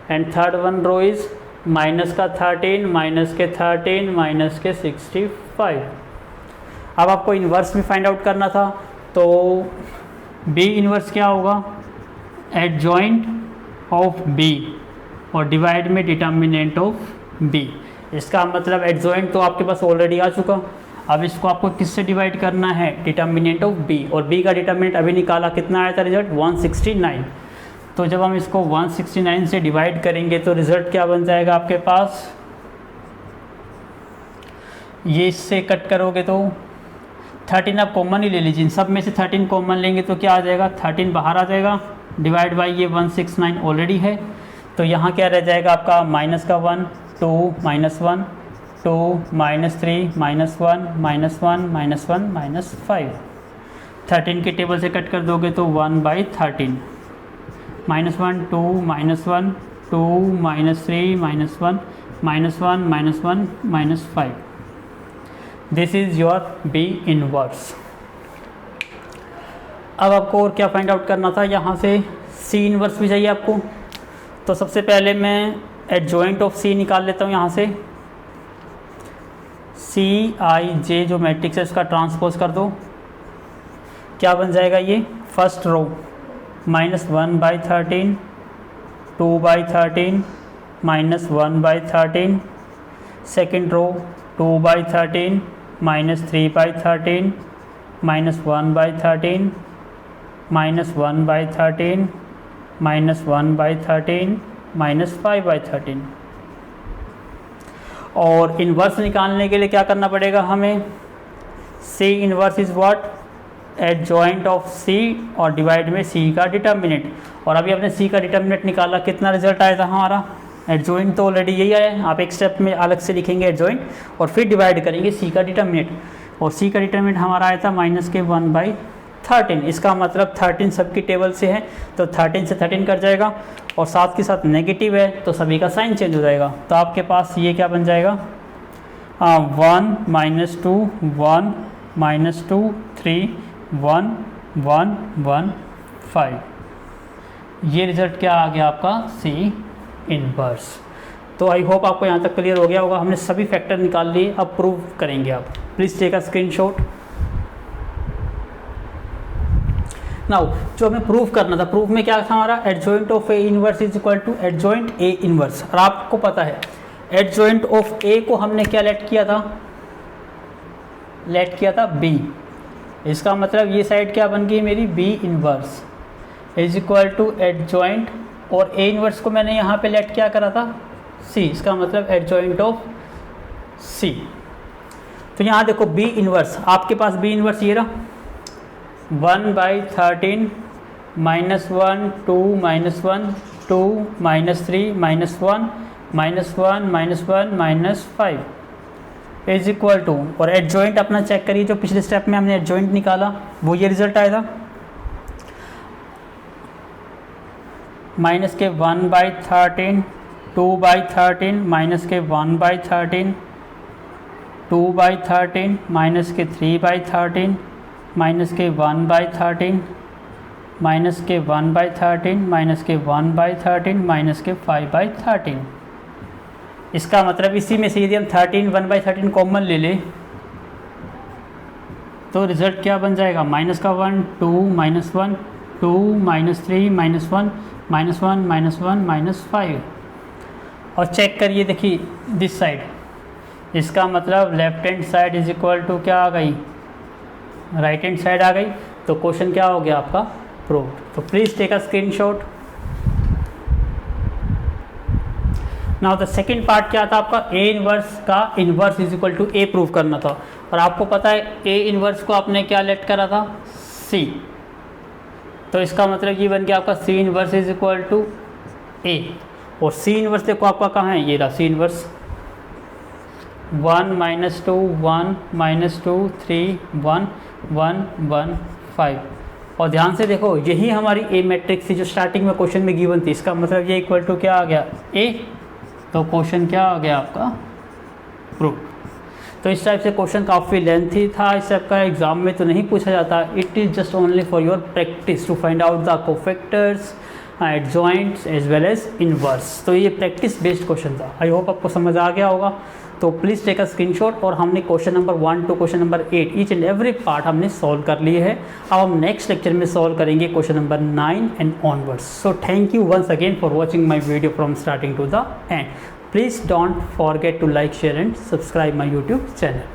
Speaker 1: and third one row is minus का 13 माइनस के 13 माइनस के 65। अब आपको इन्वर्स भी फाइंड आउट करना था, तो बी इन्वर्स क्या होगा, एडजॉइंट ऑफ बी और डिवाइड में डिटर्मिनेंट ऑफ बी। इसका मतलब एडजॉइंट तो आपके पास ऑलरेडी आ चुका, अब इसको आपको किससे डिवाइड करना है, डिटर्मिनेंट ऑफ बी, और बी का डिटर्मिनेंट अभी निकाला, कितना आया था रिजल्ट, 169। तो जब हम इसको 169 से डिवाइड करेंगे तो रिजल्ट क्या बन जाएगा आपके पास, ये इससे कट करोगे तो 13 आप कॉमन ही ले लीजिए, इन सब में से 13 कॉमन लेंगे तो क्या आ जाएगा, 13 बाहर आ जाएगा, डिवाइड बाई ये 169 ऑलरेडी है, तो यहाँ क्या रह जाएगा आपका माइनस का 1 2 -1 2 -3 -1 -1 -1 -5, 13 के टेबल से कट कर दोगे तो 1/13, -1 2 -1 2 -3 -1 -1 -1 -5। This is your B inverse. अब आपको और क्या फाइंड आउट करना था, यहाँ से सी इनवर्स भी चाहिए आपको, तो सबसे पहले मैं एडजॉइंट ऑफ सी निकाल लेता हूँ। यहाँ से CIJ जो मैट्रिक्स है उसका ट्रांसपोज कर दो, क्या बन जाएगा ये, फर्स्ट रो -1/13 2/13 -1/13, सेकेंड रो 2/13 -3/13 -1/13 -1/13 -1/13 -5/13। और इन्वर्स निकालने के लिए क्या करना पड़ेगा हमें, C inverse is what, adjoint of C और डिवाइड में सी का डिटर्मिनेंट। और अभी आपने सी का डिटर्मिनेंट निकाला, कितना रिजल्ट आया था हमारा, एडजॉइंट तो ऑलरेडी यही आया है, आप एक स्टेप में अलग से लिखेंगे एडजॉइंट और फिर डिवाइड करेंगे सी का डिटर्मिनेंट, और सी का डिटर्मिनेंट हमारा आया था -1/13। इसका मतलब 13 सबकी टेबल से है तो 13 से 13 कट जाएगा, और साथ के साथ नेगेटिव है तो सभी का साइन चेंज हो जाएगा, तो आपके पास ये क्या बन जाएगा, 1 -2 1 -2 3 1 1 1 5। ये रिजल्ट क्या आ गया आपका, सी इनवर्स। तो आई होप आपको यहाँ तक क्लियर हो गया होगा, हमने सभी फैक्टर निकाल लिए, अब प्रूव करेंगे आप, please take a screenshot. Now जो हमें प्रूव करना था, प्रूफ में क्या था हमारा, adjoint of A inverse is equal to adjoint A inverse, और आपको पता है एडजॉइंट ऑफ ए को हमने क्या लेट किया था, लेट किया था बी, इसका मतलब ये साइड क्या बन गई मेरी, B inverse is equal to adjoint, और ए इनवर्स को मैंने यहाँ पे लेट क्या करा था, सी, इसका मतलब एडजॉइंट ऑफ सी। तो यहाँ देखो बी इनवर्स, आपके पास बी इनवर्स ये रहा 1/13 -1 2 -1 2 -3 -1 -1 -5 इज इक्वल टू, और एडजॉइंट अपना चेक करिए, जो पिछले स्टेप में हमने एडजॉइंट निकाला वो ये रिजल्ट आया था, -1/13 2/13 -1/13 2/13 -3/13 -1/13 -1/13 -5/13। इसका मतलब इसी में से यदि हम 13 1/13 कॉमन ले लें तो रिजल्ट क्या बन जाएगा, माइनस का 1 2 -1 2 -3 -1 -1 -1 -5। और चेक करिए, देखिए दिस साइड, इसका मतलब left hand side is equal to क्या आ गई, राइट हैंड साइड आ गई। तो क्वेश्चन क्या हो गया आपका, प्रूव्ड। तो please take a screenshot. Now the second part क्या था आपका, ए इनवर्स का inverse is equal to A prove करना था। और आपको पता है ए इनवर्स को आपने क्या लेट करा था, सी। तो इसका मतलब ये बन गया आपका C inverse is equal to A. और सी इनवर्स देखो आपका कहाँ है, ये रहा सी इनवर्स, 1 -2 1 -2 3 1 1 1 5। और ध्यान से देखो, यही हमारी ए मैट्रिक्स थी जो स्टार्टिंग में क्वेश्चन में गिवन थी। इसका मतलब ये इक्वल टू क्या आ गया, ए। तो क्वेश्चन क्या आ गया आपका, प्रूफ। तो इस टाइप से क्वेश्चन काफ़ी लेंथी था, इस टाइप का एग्जाम में तो नहीं पूछा जाता। It is just only for your practice to find out the cofactors, adjoints as well as inverse. तो ये प्रैक्टिस बेस्ड क्वेश्चन था। आई होप आपको समझ आ गया होगा। तो प्लीज़ टेक अ स्क्रीनशॉट। और हमने question number 1 to question number 8 each and every part हमने सॉल्व कर लिए है। अब हम नेक्स्ट लेक्चर में सॉल्व करेंगे question number 9 and onwards. So thank you once again for watching my video from starting to the end. Please don't forget to like, share and subscribe my YouTube channel.